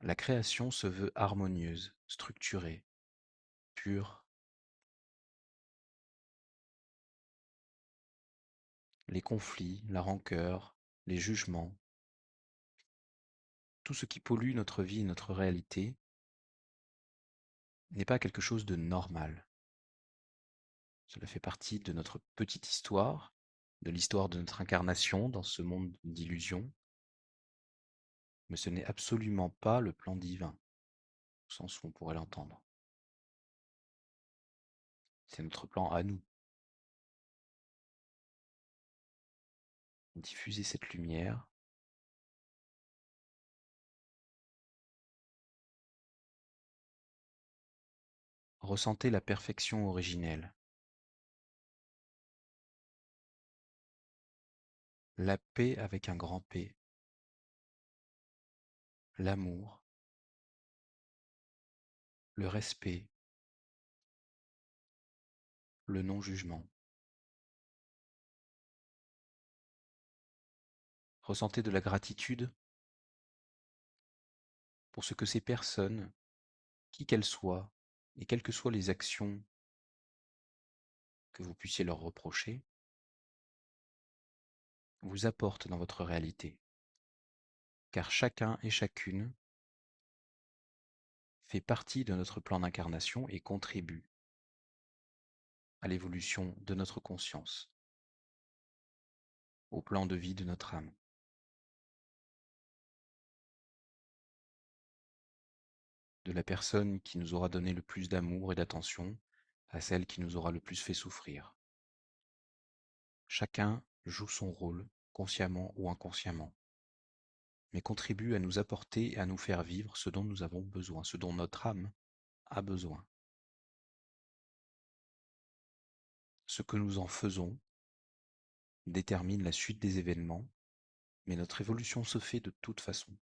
La création se veut harmonieuse, structurée, pure. Les conflits, la rancœur, les jugements, tout ce qui pollue notre vie et notre réalité n'est pas quelque chose de normal. Cela fait partie de notre petite histoire, de l'histoire de notre incarnation dans ce monde d'illusions, mais ce n'est absolument pas le plan divin, au sens où on pourrait l'entendre. C'est notre plan à nous. Diffuser cette lumière, ressentez la perfection originelle, la paix avec un grand P, l'amour, le respect, le non-jugement. Ressentez de la gratitude pour ce que ces personnes, qui qu'elles soient, et quelles que soient les actions que vous puissiez leur reprocher, vous apportent dans votre réalité. Car chacun et chacune fait partie de notre plan d'incarnation et contribue à l'évolution de notre conscience, au plan de vie de notre âme. De la personne qui nous aura donné le plus d'amour et d'attention à celle qui nous aura le plus fait souffrir. Chacun joue son rôle, consciemment ou inconsciemment, mais contribue à nous apporter et à nous faire vivre ce dont nous avons besoin, ce dont notre âme a besoin. Ce que nous en faisons détermine la suite des événements, mais notre évolution se fait de toute façon.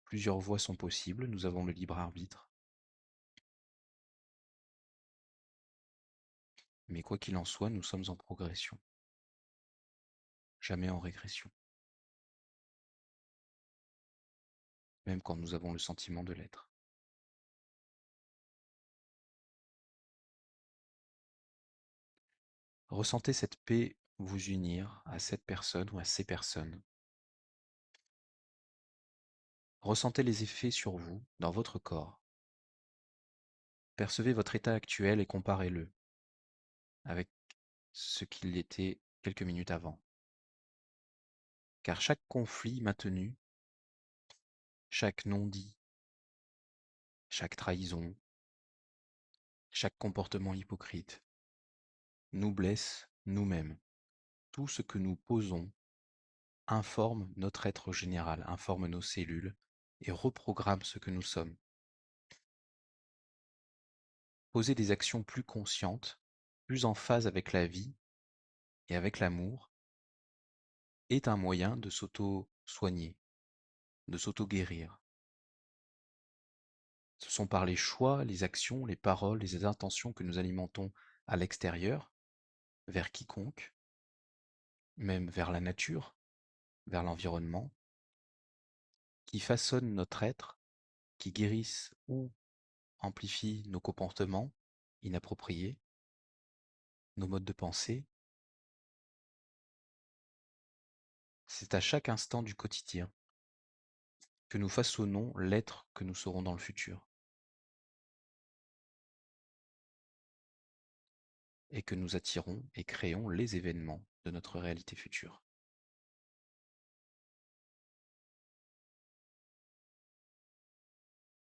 Plusieurs voies sont possibles, nous avons le libre arbitre. Mais quoi qu'il en soit, nous sommes en progression, jamais en régression. même quand nous avons le sentiment de l'être. Ressentez cette paix vous unir à cette personne ou à ces personnes. Ressentez les effets sur vous, dans votre corps. Percevez votre état actuel et comparez-le avec ce qu'il était quelques minutes avant. Car chaque conflit maintenu, chaque non-dit, chaque trahison, chaque comportement hypocrite nous blesse nous-mêmes. Tout ce que nous posons informe notre être général, informe nos cellules et reprogramme ce que nous sommes. Poser des actions plus conscientes, plus en phase avec la vie et avec l'amour est un moyen de s'auto-soigner, de s'auto-guérir. Ce sont par les choix, les actions, les paroles, les intentions que nous alimentons à l'extérieur, vers quiconque, même vers la nature, vers l'environnement, qui façonnent notre être, qui guérissent ou amplifient nos comportements inappropriés, nos modes de pensée. C'est à chaque instant du quotidien que nous façonnons l'être que nous serons dans le futur et que nous attirons et créons les événements de notre réalité future.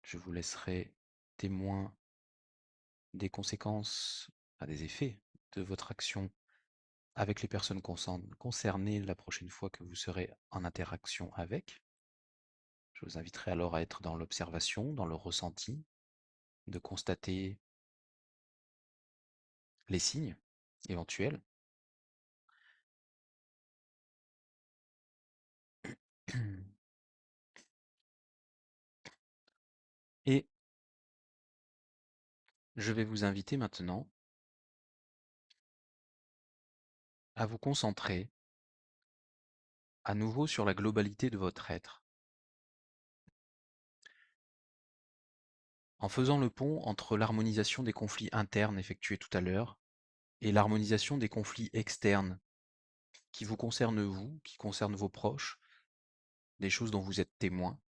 Je vous laisserai témoin des conséquences, des effets de votre action avec les personnes concernées la prochaine fois que vous serez en interaction avec. Je vous inviterai alors à être dans l'observation, dans le ressenti, de constater les signes éventuels. Et je vais vous inviter maintenant à vous concentrer à nouveau sur la globalité de votre être, en faisant le pont entre l'harmonisation des conflits internes effectués tout à l'heure et l'harmonisation des conflits externes qui vous concernent vous, qui concernent vos proches, des choses dont vous êtes témoin.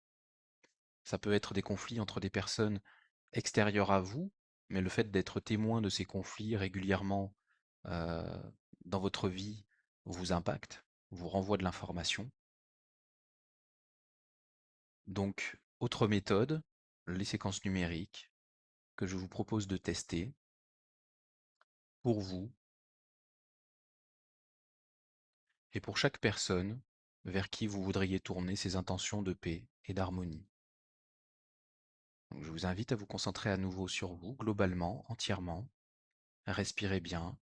Ça peut être des conflits entre des personnes extérieures à vous, mais le fait d'être témoin de ces conflits régulièrement euh, dans votre vie vous impacte, vous renvoie de l'information. Donc, autre méthode, les séquences numériques que je vous propose de tester pour vous et pour chaque personne vers qui vous voudriez tourner ces intentions de paix et d'harmonie. Donc, je vous invite à vous concentrer à nouveau sur vous, globalement, entièrement. Respirez bien.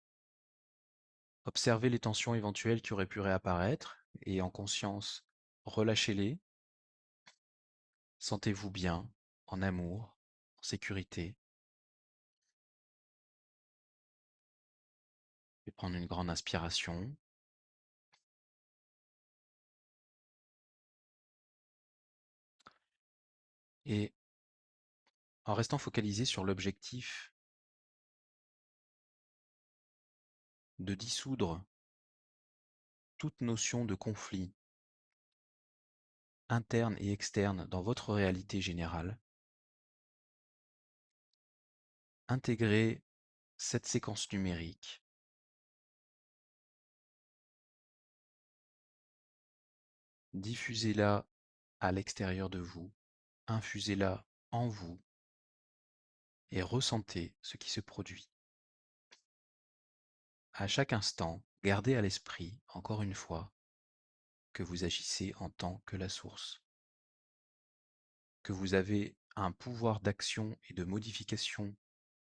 Observez les tensions éventuelles qui auraient pu réapparaître et en conscience, relâchez-les. Sentez-vous bien, en amour, en sécurité. Et prendre une grande inspiration. Et en restant focalisé sur l'objectif de dissoudre toute notion de conflit interne et externe dans votre réalité générale, intégrez cette séquence numérique, diffusez-la à l'extérieur de vous, infusez-la en vous et ressentez ce qui se produit. À chaque instant, gardez à l'esprit, encore une fois, que vous agissez en tant que la source, que vous avez un pouvoir d'action et de modification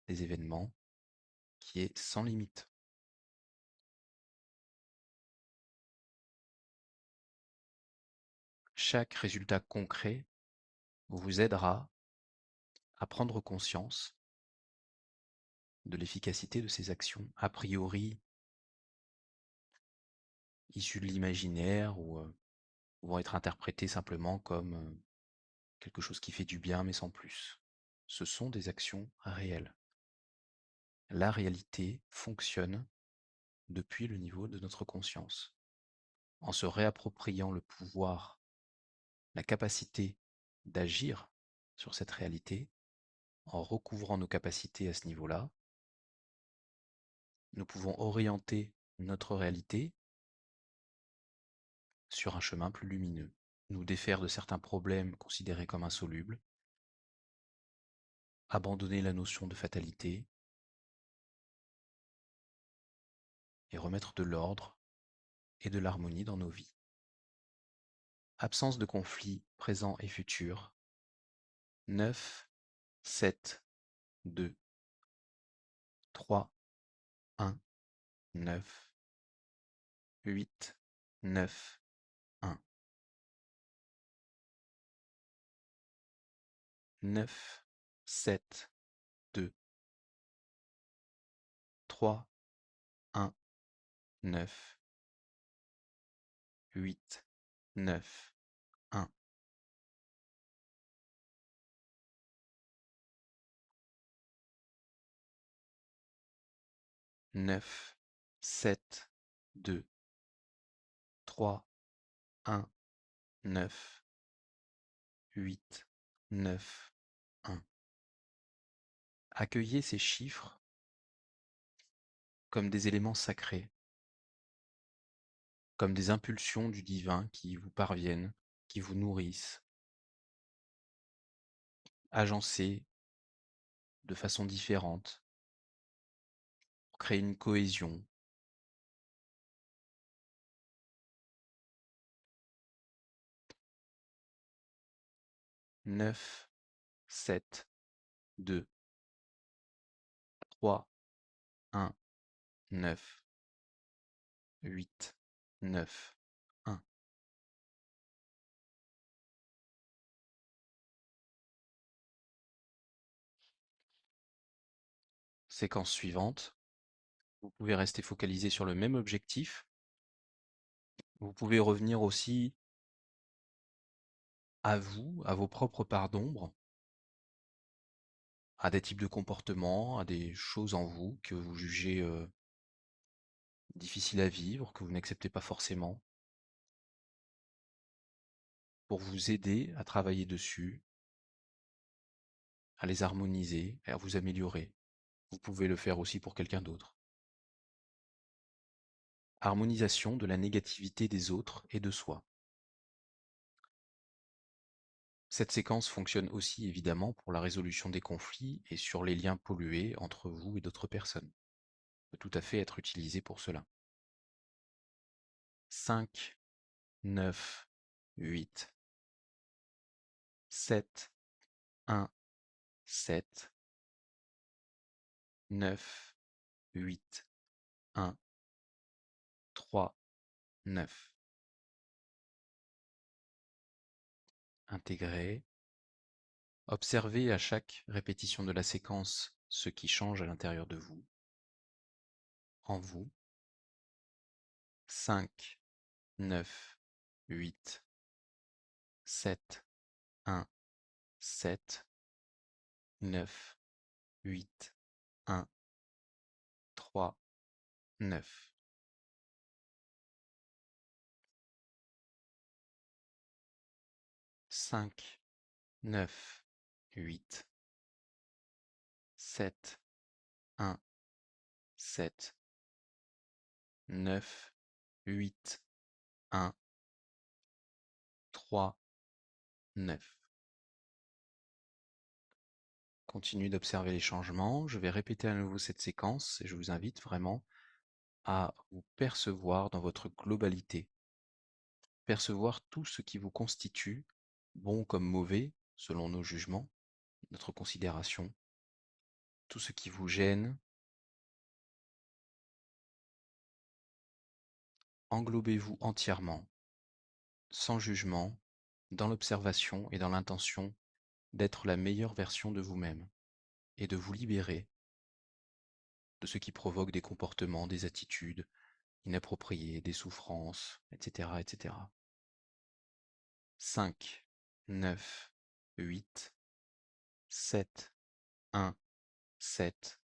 des événements qui est sans limite. Chaque résultat concret vous aidera à prendre conscience de l'efficacité de ces actions, a priori issues de l'imaginaire ou vont être interprétées simplement comme quelque chose qui fait du bien mais sans plus. Ce sont des actions réelles. La réalité fonctionne depuis le niveau de notre conscience. En se réappropriant le pouvoir, la capacité d'agir sur cette réalité, en recouvrant nos capacités à ce niveau-là, nous pouvons orienter notre réalité sur un chemin plus lumineux, nous défaire de certains problèmes considérés comme insolubles, abandonner la notion de fatalité et remettre de l'ordre et de l'harmonie dans nos vies. Absence de conflits présents et futurs. 9, 7, 2, 3, 1, 9, 8, 9, 1. 9, 7, 2, 3, 1, 9, 8, 9, 1. 9, 7, 2, 3, 1, 9, 8, 9, 1. Accueillez ces chiffres comme des éléments sacrés, comme des impulsions du divin qui vous parviennent, qui vous nourrissent, agencées de façon différente pour créer une cohésion. Neuf, 7, 2, 3, 1, 9, 8, 9, 1. Séquence suivante. Vous pouvez rester focalisé sur le même objectif. Vous pouvez revenir aussi à vous, à vos propres parts d'ombre, à des types de comportements, à des choses en vous que vous jugez difficiles à vivre, que vous n'acceptez pas forcément, pour vous aider à travailler dessus, à les harmoniser et à vous améliorer. Vous pouvez le faire aussi pour quelqu'un d'autre. Harmonisation de la négativité des autres et de soi. Cette séquence fonctionne aussi évidemment pour la résolution des conflits et sur les liens pollués entre vous et d'autres personnes. Peut tout à fait être utilisée pour cela. 5, 9, 8, 7, 1, 7, 9, 8, 1, 3, 9. Intégrez. Observez à chaque répétition de la séquence ce qui change à l'intérieur de vous, en vous. 5, 9, 8, 7, 1, 7, 9, 8, 1, 3, 9. Cinq, 9, 8, 7, 1, 7, 9, 8, 1, 3, 9. Continuez d'observer les changements. Je vais répéter à nouveau cette séquence et je vous invite vraiment à vous percevoir dans votre globalité. Percevoir tout ce qui vous constitue, bon comme mauvais, selon nos jugements, notre considération, tout ce qui vous gêne. Englobez-vous entièrement, sans jugement, dans l'observation et dans l'intention d'être la meilleure version de vous-même et de vous libérer de ce qui provoque des comportements, des attitudes inappropriées, des souffrances, etc., etc. 5, 9, 8, 7, 1, 7,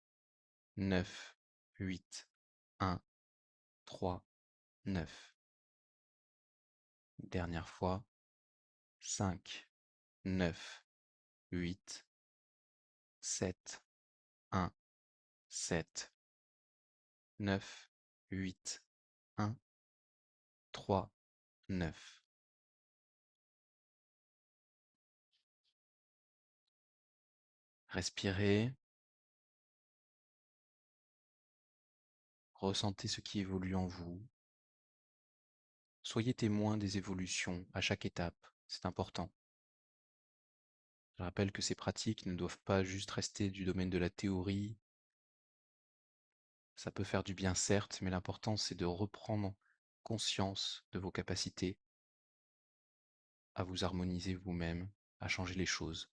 9, 8, 1, 3, 9. Dernière fois, 5, 9, 8, 7, 1, 7, 9, 8, 1, 3, 9. Respirez, ressentez ce qui évolue en vous. Soyez témoin des évolutions à chaque étape, c'est important. Je rappelle que ces pratiques ne doivent pas juste rester du domaine de la théorie. Ça peut faire du bien certes, mais l'important c'est de reprendre conscience de vos capacités à vous harmoniser vous-même, à changer les choses,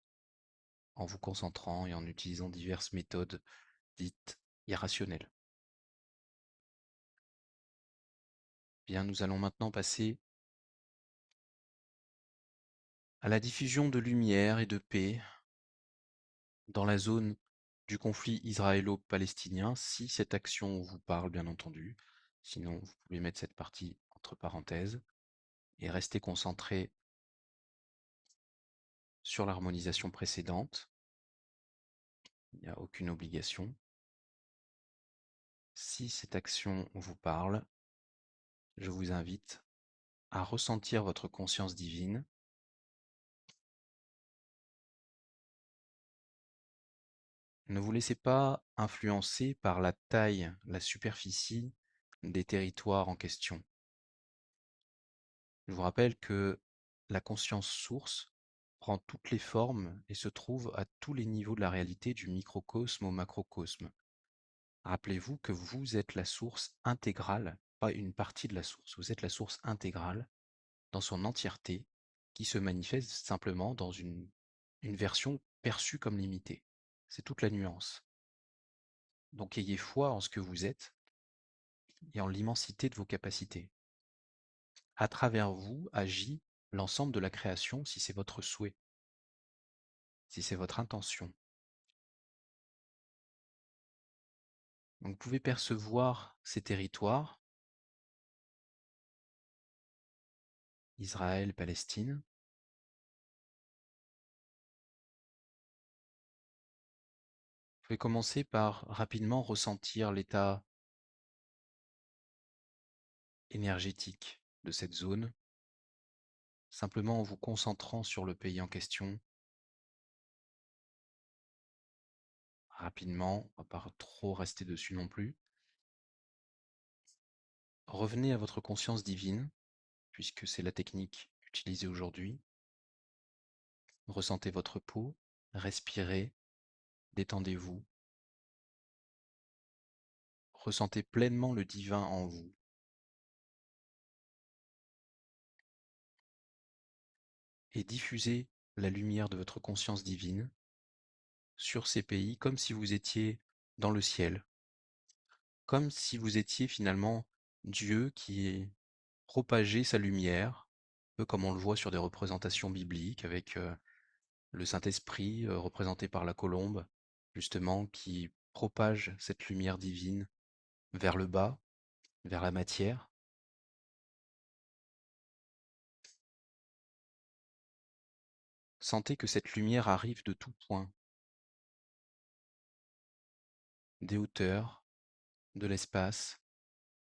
en vous concentrant et en utilisant diverses méthodes dites irrationnelles. Bien, nous allons maintenant passer à la diffusion de lumière et de paix dans la zone du conflit israélo-palestinien, si cette action vous parle, bien entendu. Sinon, vous pouvez mettre cette partie entre parenthèses et rester concentré sur l'harmonisation précédente. Il n'y a aucune obligation. Si cette action vous parle, je vous invite à ressentir votre conscience divine. Ne vous laissez pas influencer par la taille, la superficie des territoires en question. Je vous rappelle que la conscience source prend toutes les formes et se trouve à tous les niveaux de la réalité, du microcosme au macrocosme. Rappelez-vous que vous êtes la source intégrale, pas une partie de la source, vous êtes la source intégrale dans son entièreté qui se manifeste simplement dans une version perçue comme limitée. C'est toute la nuance. Donc ayez foi en ce que vous êtes et en l'immensité de vos capacités. À travers vous agit l'ensemble de la création si c'est votre souhait, si c'est votre intention. Donc vous pouvez percevoir ces territoires, Israël, Palestine. Vous pouvez commencer par rapidement ressentir l'état énergétique de cette zone, simplement en vous concentrant sur le pays en question. Rapidement, on ne va pas trop rester dessus non plus. Revenez à votre conscience divine, puisque c'est la technique utilisée aujourd'hui. Ressentez votre peau, respirez, détendez-vous. Ressentez pleinement le divin en vous. Et diffusez la lumière de votre conscience divine sur ces pays comme si vous étiez dans le ciel, comme si vous étiez finalement Dieu qui propageait sa lumière, un peu comme on le voit sur des représentations bibliques avec le Saint-Esprit représenté par la colombe, justement, qui propage cette lumière divine vers le bas, vers la matière. Sentez que cette lumière arrive de tout point, des hauteurs, de l'espace,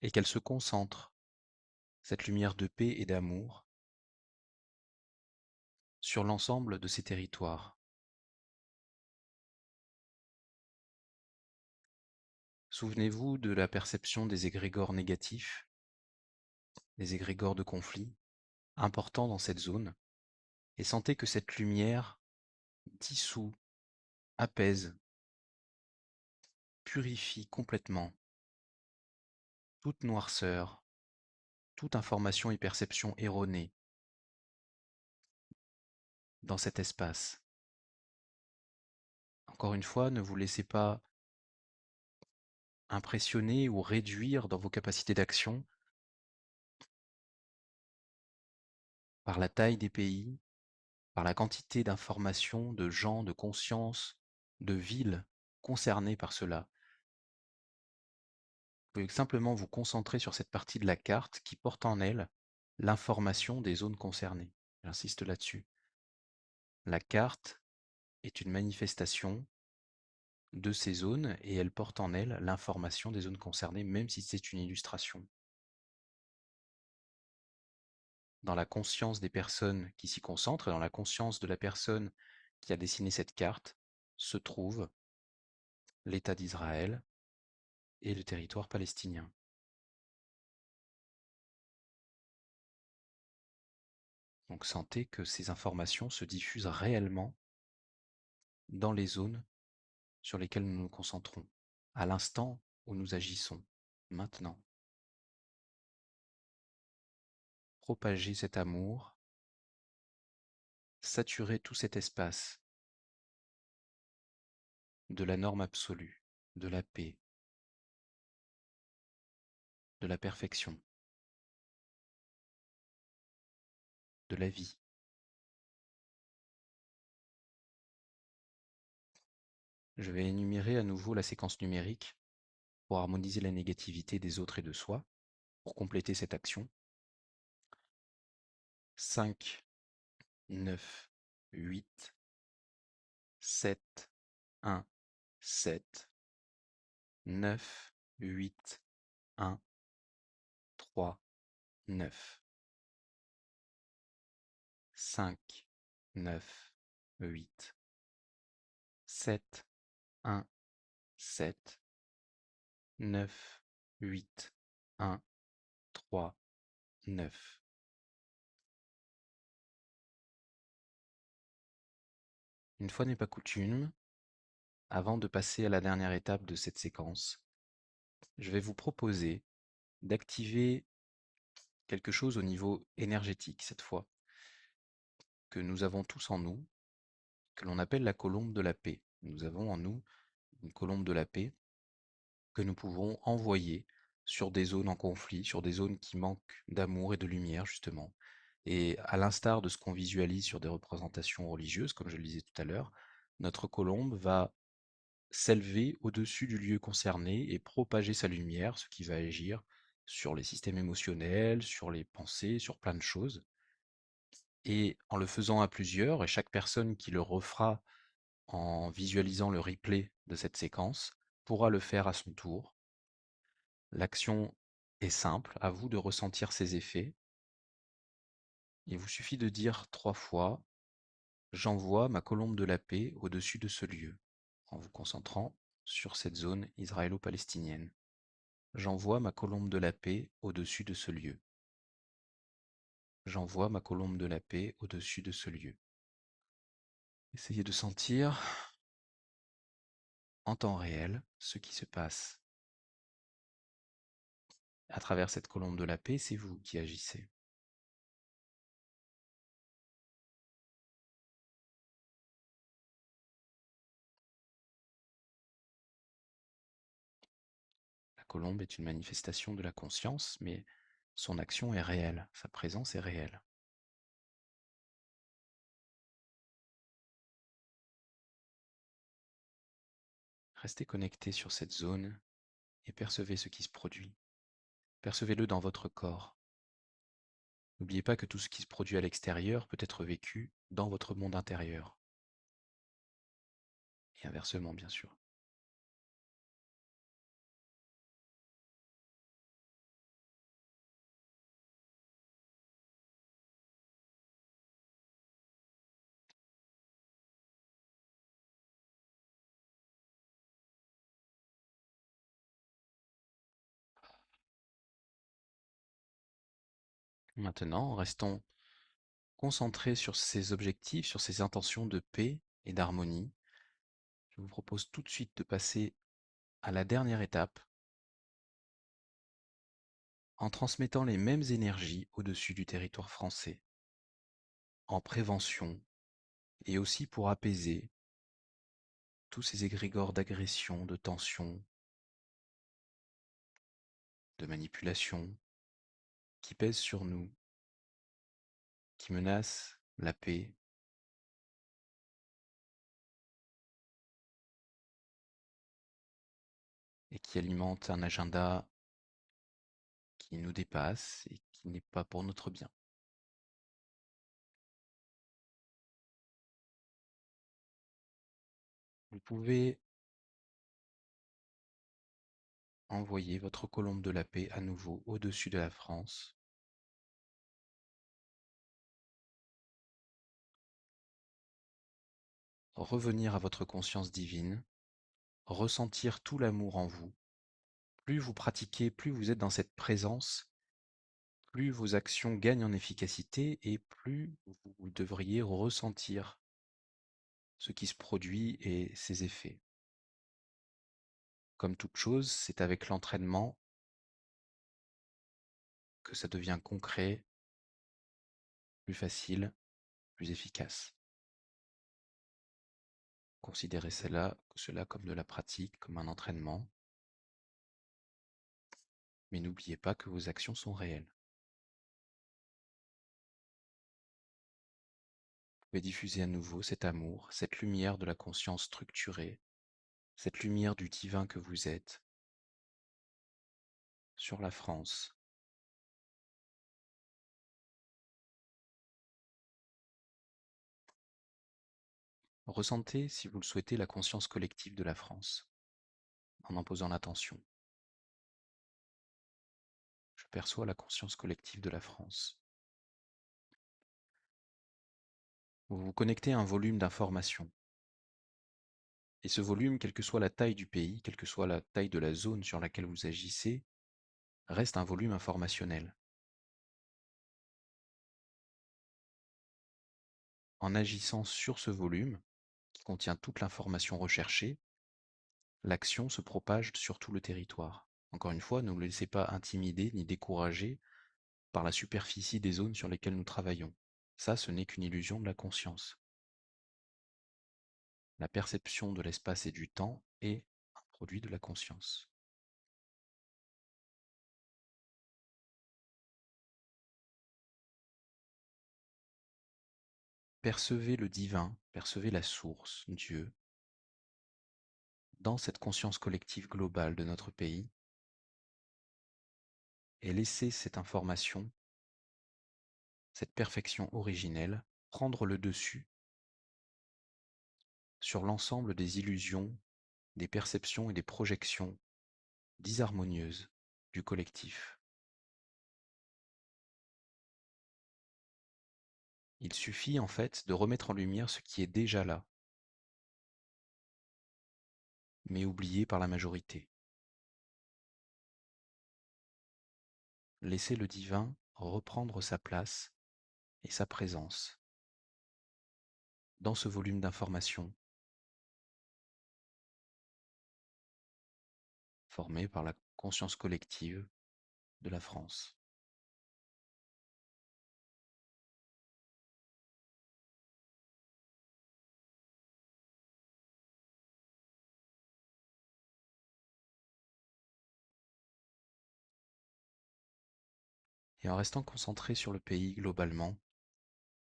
et qu'elle se concentre, cette lumière de paix et d'amour, sur l'ensemble de ces territoires. Souvenez-vous de la perception des égrégores négatifs, des égrégores de conflit, importants dans cette zone, et sentez que cette lumière dissout, apaise, purifie complètement toute noirceur, toute information et perception erronée dans cet espace. Encore une fois, ne vous laissez pas impressionner ou réduire dans vos capacités d'action par la taille des pays, par la quantité d'informations, de gens, de consciences, de villes concernées par cela. Vous pouvez simplement vous concentrer sur cette partie de la carte qui porte en elle l'information des zones concernées. J'insiste là-dessus. La carte est une manifestation de ces zones et elle porte en elle l'information des zones concernées, même si c'est une illustration. Dans la conscience des personnes qui s'y concentrent, et dans la conscience de la personne qui a dessiné cette carte, se trouve l'État d'Israël et le territoire palestinien. Donc sentez que ces informations se diffusent réellement dans les zones sur lesquelles nous nous concentrons, à l'instant où nous agissons, maintenant. Propagez cet amour, saturez tout cet espace de la norme absolue, de la paix, de la perfection, de la vie. Je vais énumérer à nouveau la séquence numérique pour harmoniser la négativité des autres et de soi, pour compléter cette action. 5, 9, 8, 7, 1, 7, 9, 8, 1, 3, 9. 5, 9, 8, 7, 1, 7, 9, 8, 1, 3, 9. Une fois n'est pas coutume, avant de passer à la dernière étape de cette séquence, je vais vous proposer d'activer quelque chose au niveau énergétique cette fois, que nous avons tous en nous, que l'on appelle la colombe de la paix. Nous avons en nous une colombe de la paix que nous pouvons envoyer sur des zones en conflit, sur des zones qui manquent d'amour et de lumière, justement. Et à l'instar de ce qu'on visualise sur des représentations religieuses, comme je le disais tout à l'heure, notre colombe va s'élever au-dessus du lieu concerné et propager sa lumière, ce qui va agir sur les systèmes émotionnels, sur les pensées, sur plein de choses. Et en le faisant à plusieurs, et chaque personne qui le refera en visualisant le replay de cette séquence pourra le faire à son tour. L'action est simple, à vous de ressentir ses effets. Il vous suffit de dire 3 fois: «J'envoie ma colombe de la paix au-dessus de ce lieu», en vous concentrant sur cette zone israélo-palestinienne. «J'envoie ma colombe de la paix au-dessus de ce lieu. J'envoie ma colombe de la paix au-dessus de ce lieu». Essayez de sentir en temps réel ce qui se passe. À travers cette colombe de la paix, c'est vous qui agissez. La colombe est une manifestation de la conscience, mais son action est réelle, sa présence est réelle. Restez connecté sur cette zone et percevez ce qui se produit. Percevez-le dans votre corps. N'oubliez pas que tout ce qui se produit à l'extérieur peut être vécu dans votre monde intérieur. Et inversement, bien sûr. Maintenant, restons concentrés sur ces objectifs, sur ces intentions de paix et d'harmonie. Je vous propose tout de suite de passer à la dernière étape en transmettant les mêmes énergies au-dessus du territoire français, en prévention et aussi pour apaiser tous ces égrégores d'agression, de tension, de manipulation qui pèsent sur nous, qui menacent la paix, qui alimente un agenda qui nous dépasse et qui n'est pas pour notre bien. Vous pouvez envoyer votre colombe de la paix à nouveau au-dessus de la France. Revenir à votre conscience divine, ressentir tout l'amour en vous. Plus vous pratiquez, plus vous êtes dans cette présence, plus vos actions gagnent en efficacité et plus vous devriez ressentir ce qui se produit et ses effets. Comme toute chose, c'est avec l'entraînement que ça devient concret, plus facile, plus efficace. Considérez cela comme de la pratique, comme un entraînement, mais n'oubliez pas que vos actions sont réelles. Vous pouvez diffuser à nouveau cet amour, cette lumière de la conscience structurée, cette lumière du divin que vous êtes, sur la France. Ressentez, si vous le souhaitez, la conscience collective de la France, en posant l'attention. Je perçois la conscience collective de la France. Vous vous connectez à un volume d'informations. Et ce volume, quelle que soit la taille du pays, quelle que soit la taille de la zone sur laquelle vous agissez, reste un volume informationnel. En agissant sur ce volume, qui contient toute l'information recherchée, l'action se propage sur tout le territoire. Encore une fois, ne vous laissez pas intimider ni décourager par la superficie des zones sur lesquelles nous travaillons. Ça, ce n'est qu'une illusion de la conscience. La perception de l'espace et du temps est un produit de la conscience. Percevez le divin, percevez la source, Dieu, dans cette conscience collective globale de notre pays, et laissez cette information, cette perfection originelle, prendre le dessus sur l'ensemble des illusions, des perceptions et des projections disharmonieuses du collectif. Il suffit en fait de remettre en lumière ce qui est déjà là, mais oublié par la majorité. Laissez le divin reprendre sa place et sa présence dans ce volume d'informations formé par la conscience collective de la France. Et en restant concentré sur le pays globalement,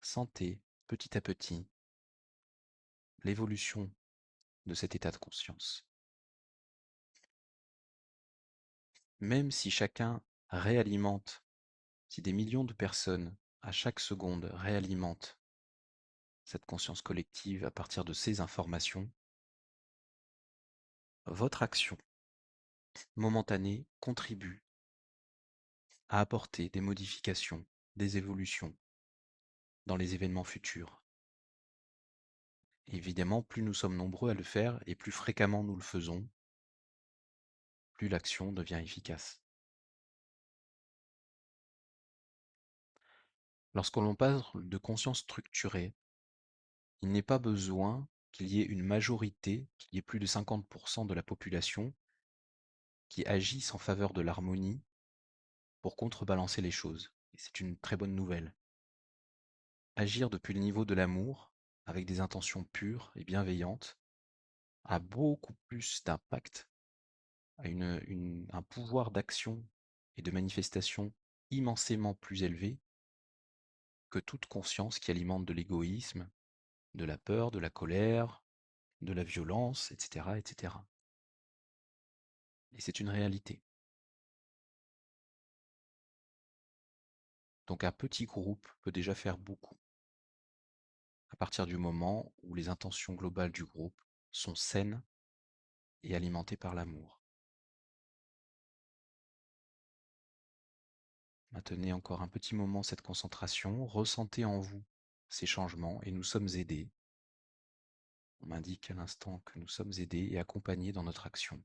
sentez petit à petit l'évolution de cet état de conscience. Même si chacun réalimente, si des millions de personnes à chaque seconde réalimentent cette conscience collective à partir de ces informations, votre action momentanée contribue à apporter des modifications, des évolutions dans les événements futurs. Évidemment, plus nous sommes nombreux à le faire et plus fréquemment nous le faisons, plus l'action devient efficace. Lorsque l'on parle de conscience structurée, il n'est pas besoin qu'il y ait une majorité, qu'il y ait plus de 50% de la population qui agissent en faveur de l'harmonie pour contrebalancer les choses. Et c'est une très bonne nouvelle. Agir depuis le niveau de l'amour, avec des intentions pures et bienveillantes, a beaucoup plus d'impact, a un pouvoir d'action et de manifestation immensément plus élevé que toute conscience qui alimente de l'égoïsme, de la peur, de la colère, de la violence, etc., etc. Et c'est une réalité. Donc un petit groupe peut déjà faire beaucoup, à partir du moment où les intentions globales du groupe sont saines et alimentées par l'amour. Maintenez encore un petit moment cette concentration, ressentez en vous ces changements et nous sommes aidés. On m'indique à l'instant que nous sommes aidés et accompagnés dans notre action.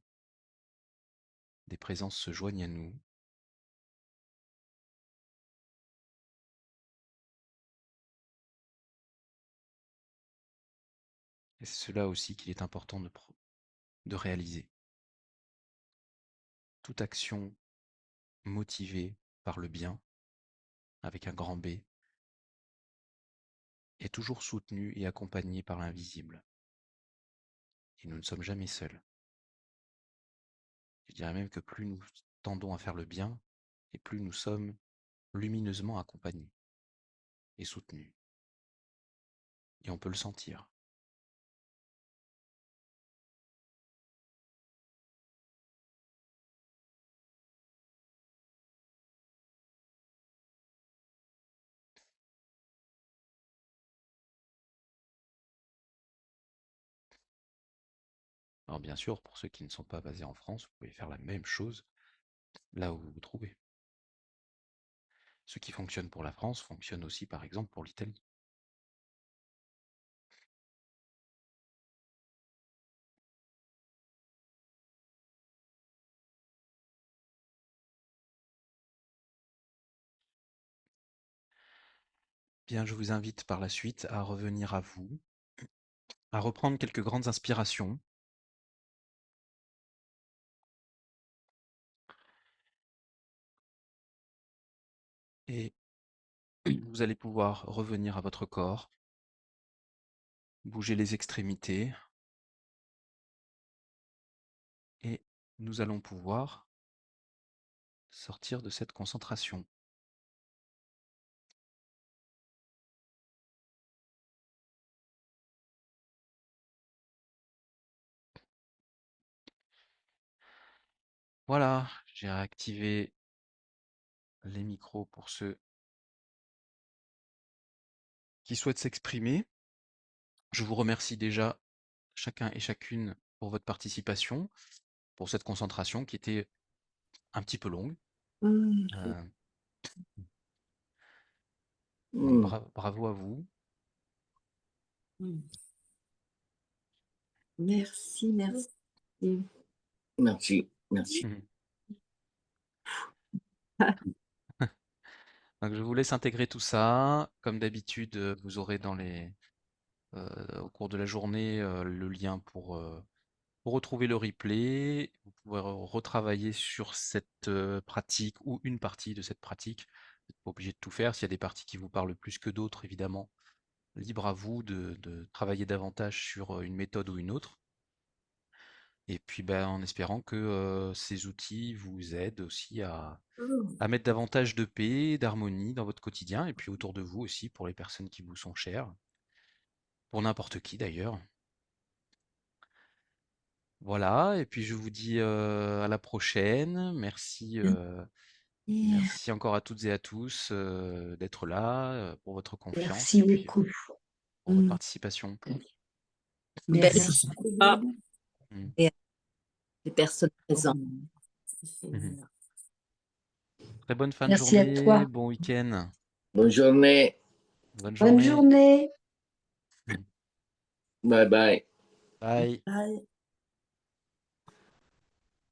Des présences se joignent à nous. Et c'est cela aussi qu'il est important de réaliser. Toute action motivée par le bien, avec un grand B, est toujours soutenue et accompagnée par l'invisible. Et nous ne sommes jamais seuls. Je dirais même que plus nous tendons à faire le bien, et plus nous sommes lumineusement accompagnés et soutenus. Et on peut le sentir. Alors bien sûr, pour ceux qui ne sont pas basés en France, vous pouvez faire la même chose là où vous vous trouvez. Ce qui fonctionne pour la France fonctionne aussi par exemple pour l'Italie. Bien, je vous invite par la suite à revenir à vous, à reprendre quelques grandes inspirations. Et vous allez pouvoir revenir à votre corps, bouger les extrémités, et nous allons pouvoir sortir de cette concentration. Voilà, j'ai réactivé les micros pour ceux qui souhaitent s'exprimer. Je vous remercie déjà chacun et chacune pour votre participation, pour cette concentration qui était un petit peu longue. Mm, Donc mm, bravo à vous. mm. Merci, merci. Merci, merci. Donc je vous laisse intégrer tout ça. Comme d'habitude, vous aurez au cours de la journée le lien pour retrouver le replay. Vous pouvez retravailler sur cette pratique ou une partie de cette pratique. Vous n'êtes pas obligé de tout faire. S'il y a des parties qui vous parlent plus que d'autres, évidemment, libre à vous de travailler davantage sur une méthode ou une autre. Et puis ben, en espérant que ces outils vous aident aussi à mettre davantage de paix, d'harmonie dans votre quotidien, et puis autour de vous aussi pour les personnes qui vous sont chères, pour n'importe qui d'ailleurs. Voilà, et puis je vous dis à la prochaine. Merci encore à toutes et à tous d'être là, pour votre confiance Merci et puis beaucoup. pour votre participation. Merci. Mm. Et à les personnes présentes. Mhm. Très bonne fin de Merci à journée, toi. bon week-end, Bonne journée. bonne Bonne journée. journée. Bye bye. Bye. Bye.